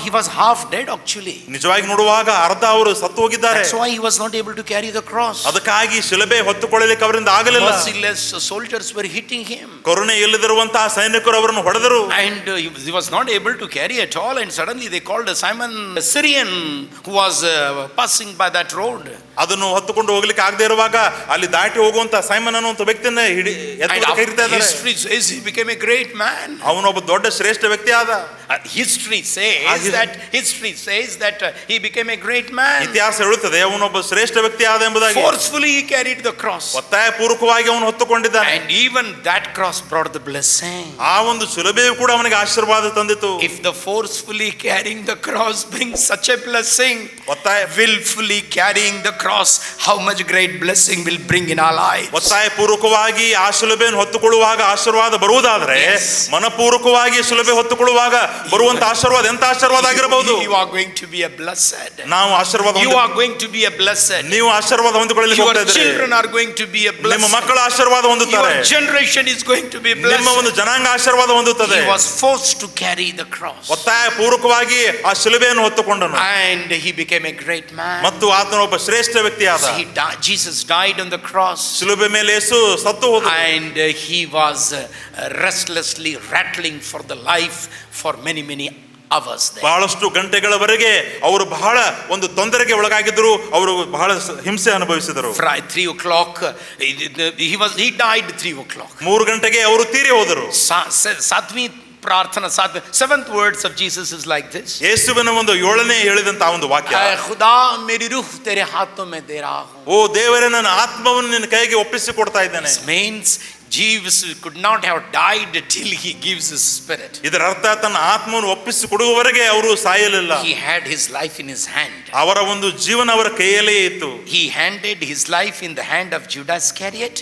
Speaker 1: He was half dead actually.
Speaker 2: ನಿಜವಾಗಿ ನೋಡುವಾಗ ಅರ್ಧ ಅವರು ಸತ್ತು ಹೋಗಿದ್ದಾರೆ.
Speaker 1: That's why he was not able to carry the cross.
Speaker 2: ಅದಕ್ಕಾಗಿ ಶಿಲುಬೆ ಹೊತ್ತುಕೊಳ್ಳಲಿಕ್ಕೆ ಅವರಿಂದ ಆಗಲಿಲ್ಲ.
Speaker 1: Merciless soldiers were hitting him.
Speaker 2: ಕರುಣೆ ಇಲ್ಲದಿರುವಂತಹ ಸೈನಿಕರು ಅವರನ್ನು ಹೊಡೆದರು.
Speaker 1: And he was not able to carry at all, and suddenly they called Simon the Syrian who was passing by that road.
Speaker 2: ಅದನ್ನು ಹೊತ್ತುಕೊಂಡು ಹೋಗ್ಲಿಕ್ಕೆ ಆಗದೆ ಇರುವಾಗ ಅಲ್ಲಿ ದಾಟಿ ಹೋಗುವಂತ ಸೈಮನ್ ಅನ್ನುವಂತ ವ್ಯಕ್ತಿಯನ್ನ ಕರೀತಾ ಇದ್ದಾರೆ.
Speaker 1: History says he became a great man.
Speaker 2: ಅವನೊಬ್ಬ ದೊಡ್ಡ ಶ್ರೇಷ್ಠ ವ್ಯಕ್ತಿ ಆದ.
Speaker 1: History says that he became a great man.
Speaker 2: ಇತಿಹಾಸ ಹೇಳುತ್ತದೆ ಅವನೊಬ್ಬ ಶ್ರೇಷ್ಠ ವ್ಯಕ್ತಿ ಆದ ಎಂಬುದಾಗಿ.
Speaker 1: Forcefully he carried the cross.
Speaker 2: ಒತ್ತಾಯ ಪೂರ್ವಕವಾಗಿ ಅವನು ಹೊತ್ತುಕೊಂಡಿದ್ದಾನೆ.
Speaker 1: And even that cross brought the blessing.
Speaker 2: ಆ ಒಂದು ಶಿಲುಬೆಯು ಕೂಡ ಅವನಿಗೆ ಆಶೀರ್ವಾದ ತಂದಿತು.
Speaker 1: If the forcefully carrying the cross brings such a blessing,
Speaker 2: ಒತ್ತಾಯ
Speaker 1: willfully carrying the cross, how much great blessing will bring in our lives.
Speaker 2: ಒತ್ತಾಯ ಪೂರ್ವಕವಾಗಿ ಆ ಶಿಲುಬೆಯನ್ನು ಹೊತ್ತುಕೊಳ್ಳುವಾಗ ಆಶೀರ್ವಾದ ಬರುವುದಾದರೆ, ಮನಪೂರ್ವಕವಾಗಿ ಶಿಲುಬೆ ಹೊತ್ತುಕೊಳ್ಳುವಾಗ ಬರುವಂತ ಆಶೀರ್ವಾದ ಎಂತ ಆಶೀರ್ವಾದ ಆಗಿರಬಹುದು.
Speaker 1: You are going to be a blessed.
Speaker 2: ನಾವು ಆಶೀರ್ವಾದ,
Speaker 1: you are going to be a blessed.
Speaker 2: ನೀವು ಆಶೀರ್ವಾದ ಹೊಂದಿಕೊಳ್ಳಲಿಕ್ಕೆ ಹೋಗ್ತಾ ಇದ್ದೀರಿ.
Speaker 1: Your children are going to be a blessed.
Speaker 2: ನಿಮ್ಮ ಮಕ್ಕಳ ಆಶೀರ್ವಾದ ಹೊಂದುತ್ತಾರೆ.
Speaker 1: Your generation is going to be blessed.
Speaker 2: ನಿಮ್ಮ ಒಂದು ಜನಾಂಗ ಆಶೀರ್ವಾದ ಹೊಂದುತ್ತದೆ.
Speaker 1: He was forced to carry the cross.
Speaker 2: ಒತ್ತಾಯ ಪೂರ್ವಕವಾಗಿ ಆ ಶಿಲುಬೆಯನ್ನು ಹೊತ್ತುಕೊಂಡನು.
Speaker 1: And he became a great man.
Speaker 2: ಮತ್ತು ಆತನು ಒಬ್ಬ ಶ್ರೇಷ್ಠ ವ್ಯಕ್ತಿ ಆದ.
Speaker 1: Jesus died on the cross.
Speaker 2: ಶಿಲುಬೆ ಮೇಲೆ ಯೇಸು ಸತ್ತು ಹೋದ.
Speaker 1: And he was restlessly rattling for the life for many hours there.
Speaker 2: ಬಹಳಷ್ಟು ಗಂಟೆಗಳವರೆಗೆ ಅವರು ಬಹಳ ಒಂದು ತೊಂದರೆಗೆ ಒಳಗಾಗಿದ್ದರು. ಅವರು ಬಹಳ ಹಿಂಸೆ ಅನುಭವಿಸಿದರು.
Speaker 1: 3 o'clock he died 3 o'clock.
Speaker 2: 3 ಗಂಟೆಗೆ ಅವರು ತೀರಿ ಹೋದರು.
Speaker 1: ಸಾತ್ವಿ ಪ್ರಾರ್ಥನಾ 7th words of Jesus is like this.
Speaker 2: ಯೇಸುವಿನ ಒಂದು 7ನೇ ಹೇಳಿದಂತ ಒಂದು ವಾಕ್ಯ,
Speaker 1: ಖುದಾ ಮೇರಿ ರೂಹ್ ತೆರೆ ಹಾಥೋ ಮೇ ದೇ ರಹಾ ಹೂಂ.
Speaker 2: ಓ ದೇವರೇ, ನನ್ನ ಆತ್ಮವನ್ನು ನಿನ್ನ ಕೈಗೆ ಒಪ್ಪಿಸಿ ಕೊಡ್ತಾ ಇದ್ದೇನೆ.
Speaker 1: means Jesus could not have died till he gives his spirit.
Speaker 2: ಇದರ ಅರ್ಥ ತನ್ನ ಆತ್ಮವನ್ನು ಒಪ್ಪಿಸಿ ಕೊಡುವವರೆಗೆ ಅವರು ಸಾಯಲಿಲ್ಲ.
Speaker 1: He had his life in his hand.
Speaker 2: ಅವರ ಒಂದು ಜೀವನ ಅವರ ಕೈಯಲ್ಲೇ ಇತ್ತು.
Speaker 1: He handed his life in the hand of Judas Iscariot.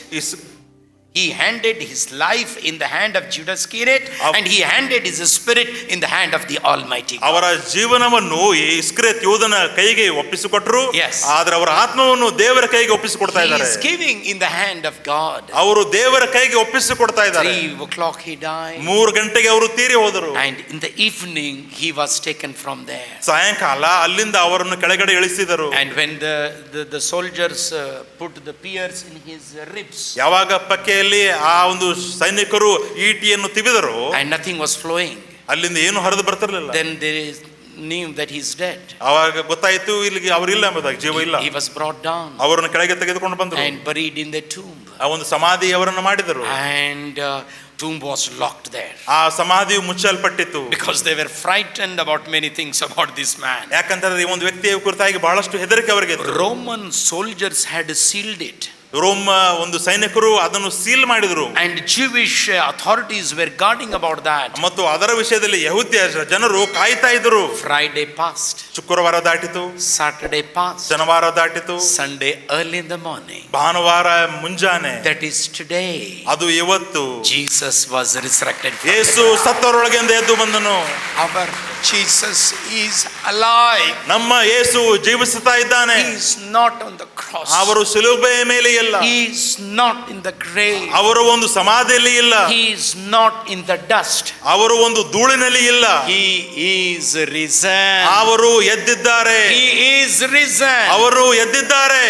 Speaker 1: He handed his life in the hand of Judas Iscariot, and he handed his spirit in the hand of the Almighty God.
Speaker 2: ಅವರ ಜೀವನವನ್ನು ಇಸ್ಕರಿಯೋತ ಯೋಧನ ಕೈಗೆ ಒಪ್ಪಿಸಿಕೊಟ್ಟರು.
Speaker 1: Yes.
Speaker 2: ಆದರೆ ಅವರ ಆತ್ಮವನ್ನು ದೇವರ ಕೈಗೆ ಒಪ್ಪಿಸಿಕೊಡ್ತಾ ಇದ್ದಾರೆ.
Speaker 1: He is giving in the hand of God.
Speaker 2: ಅವರು ದೇವರ ಕೈಗೆ ಒಪ್ಪಿಸಿಕೊಡ್ತಾ ಇದ್ದಾರೆ.
Speaker 1: 3 o'clock he died.
Speaker 2: 3 ಗಂಟೆಗೆ ಅವರು ತೀರಿ ಹೋದರು.
Speaker 1: And in the evening he was taken from there.
Speaker 2: ಸಾಯಂಕಾಲ ಅಲ್ಲಿಂದ ಅವರನ್ನು ಕೆಳಗಡೆ ಇಳಿಸಿದರು.
Speaker 1: And when the soldiers put the spears in his ribs,
Speaker 2: ಯಾವಾಗ ಪಕ್ಕೆಯಲ್ಲಿ ಆ ಒಂದು ಸೈನಿಕರು ಈಟಿಯನ್ನು ತಿವಿದರು,
Speaker 1: and nothing was flowing,
Speaker 2: ಅಲ್ಲಿಂದ ಏನು ಹರಿದು ಬರ್ತಿರಲಿಲ್ಲ,
Speaker 1: then they knew that he is dead.
Speaker 2: ಆವಾಗ ಗೊತ್ತಾಯಿತು ಇಲ್ಲಿಗೆ ಅವರಿಲ್ಲ ಎಂಬುದಾಗಿ, ಜೀವ ಇಲ್ಲ.
Speaker 1: He was brought down
Speaker 2: ಅವರನ್ನು ಕೆಳಗೆ ತೆಗೆದುಕೊಂಡು ಬಂದರು
Speaker 1: and buried in the tomb.
Speaker 2: ಆ ಒಂದು ಸಮಾಧಿ ಅವರನ್ನು ಮಾಡಿದರು.
Speaker 1: And tomb was locked there.
Speaker 2: ಆ ಸಮಾಧಿಯು ಮುಚ್ಚಲ್ಪಟ್ಟಿತ್ತು.
Speaker 1: Because they were frightened about many things about this man.
Speaker 2: ಯಾಕಂತಂದ್ರೆ ಈ ಒಂದು ವ್ಯಕ್ತಿಯ ಕುರಿತಾಗಿ ಬಹಳಷ್ಟು ಹೆದರಿಕೆ ಅವರಿಗೆ ಇತ್ತು.
Speaker 1: Roman soldiers had sealed it.
Speaker 2: Rome ಒಂದು ಸೈನಿಕರು ಅದನ್ನು ಸೀಲ್ ಮಾಡಿದರು.
Speaker 1: And Jewish authorities were guarding about that.
Speaker 2: ಮತ್ತು ಅದರ ವಿಷಯದಲ್ಲಿ ಯಹೂದ್ಯ ಜನರು ಕಾಯ್ತಾ ಇದ್ದರು.
Speaker 1: Friday passed.
Speaker 2: ಶುಕ್ರವಾರ ದಾಟಿತು.
Speaker 1: Saturday passed.
Speaker 2: ಶನಿವಾರ ದಾಟಿತು.
Speaker 1: Sunday early in the morning.
Speaker 2: ಭಾನುವಾರ ಮುಂಜಾನೆ.
Speaker 1: That is today.
Speaker 2: ಅದು ಇವತ್ತು.
Speaker 1: Jesus was resurrected.
Speaker 2: ಯೇಸು ಸತ್ತವರೊಳಗಿಂದ ಎದ್ದು ಬಂದನು.
Speaker 1: Our Jesus is alive.
Speaker 2: ನಮ್ಮ ಯೇಸು ಜೀವಿಸುತ್ತಾ ಇದ್ದಾನೆ.
Speaker 1: He is not on the cross.
Speaker 2: ಅವರು ಶಿಲುಬೆಯ ಮೇಲೆ ಇಲ್ಲ.
Speaker 1: He is not in the grave.
Speaker 2: ಅವರು ಒಂದು ಸಮಾಧಿಯಲ್ಲಿ ಇಲ್ಲ.
Speaker 1: He is not in the dust.
Speaker 2: ಅವರು ಒಂದು ಧೂಳಿನಲ್ಲಿ ಇಲ್ಲ.
Speaker 1: He is risen.
Speaker 2: ಅವರು ಎದ್ದಿದ್ದಾರೆ.
Speaker 1: He is risen.
Speaker 2: ಅವರು ಎದ್ದಿದ್ದಾರೆ.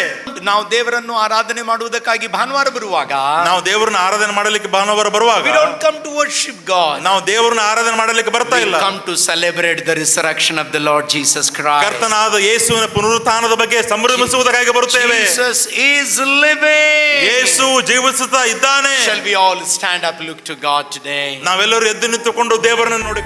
Speaker 1: ನಾವು ದೇವರನ್ನು ಆರಾಧನೆ ಮಾಡುವುದಕ್ಕಾಗಿ ಭಾನುವಾರ ಬರುವಾಗ,
Speaker 2: ನಾವು ದೇವರನ್ನ ಆರಾಧನೆ ಮಾಡಲಿಕ್ಕೆ ಭಾನುವಾರ ಬರುವಾಗ,
Speaker 1: we don't come to worship God.
Speaker 2: ನಾವು ದೇವರನ್ನ ಆರಾಧನೆ ಮಾಡಲಿಕ್ಕೆ ಬರ್ತಾ ಇಲ್ಲ.
Speaker 1: We come to celebrate the resurrection of the Lord Jesus Christ.
Speaker 2: ಕರ್ತನಾದ ಯೇಸುವಿನ ಪುನರುತ್ಥಾನದ ಬಗ್ಗೆ ಸಂಭ್ರಮಿಸುವುದಕ್ಕಾಗಿ ಬರುತ್ತೇವೆ.
Speaker 1: Jesus is living.
Speaker 2: ಯೇಸು ಜೀವಿಸುತ್ತಾ ಇದ್ದಾನೆ.
Speaker 1: Shall we all stand up, look to God today?
Speaker 2: ನಾವೆಲ್ಲರೂ ಎದ್ದು ನಿಂತುಕೊಂಡು ದೇವರನ್ನು ನೋಡಿ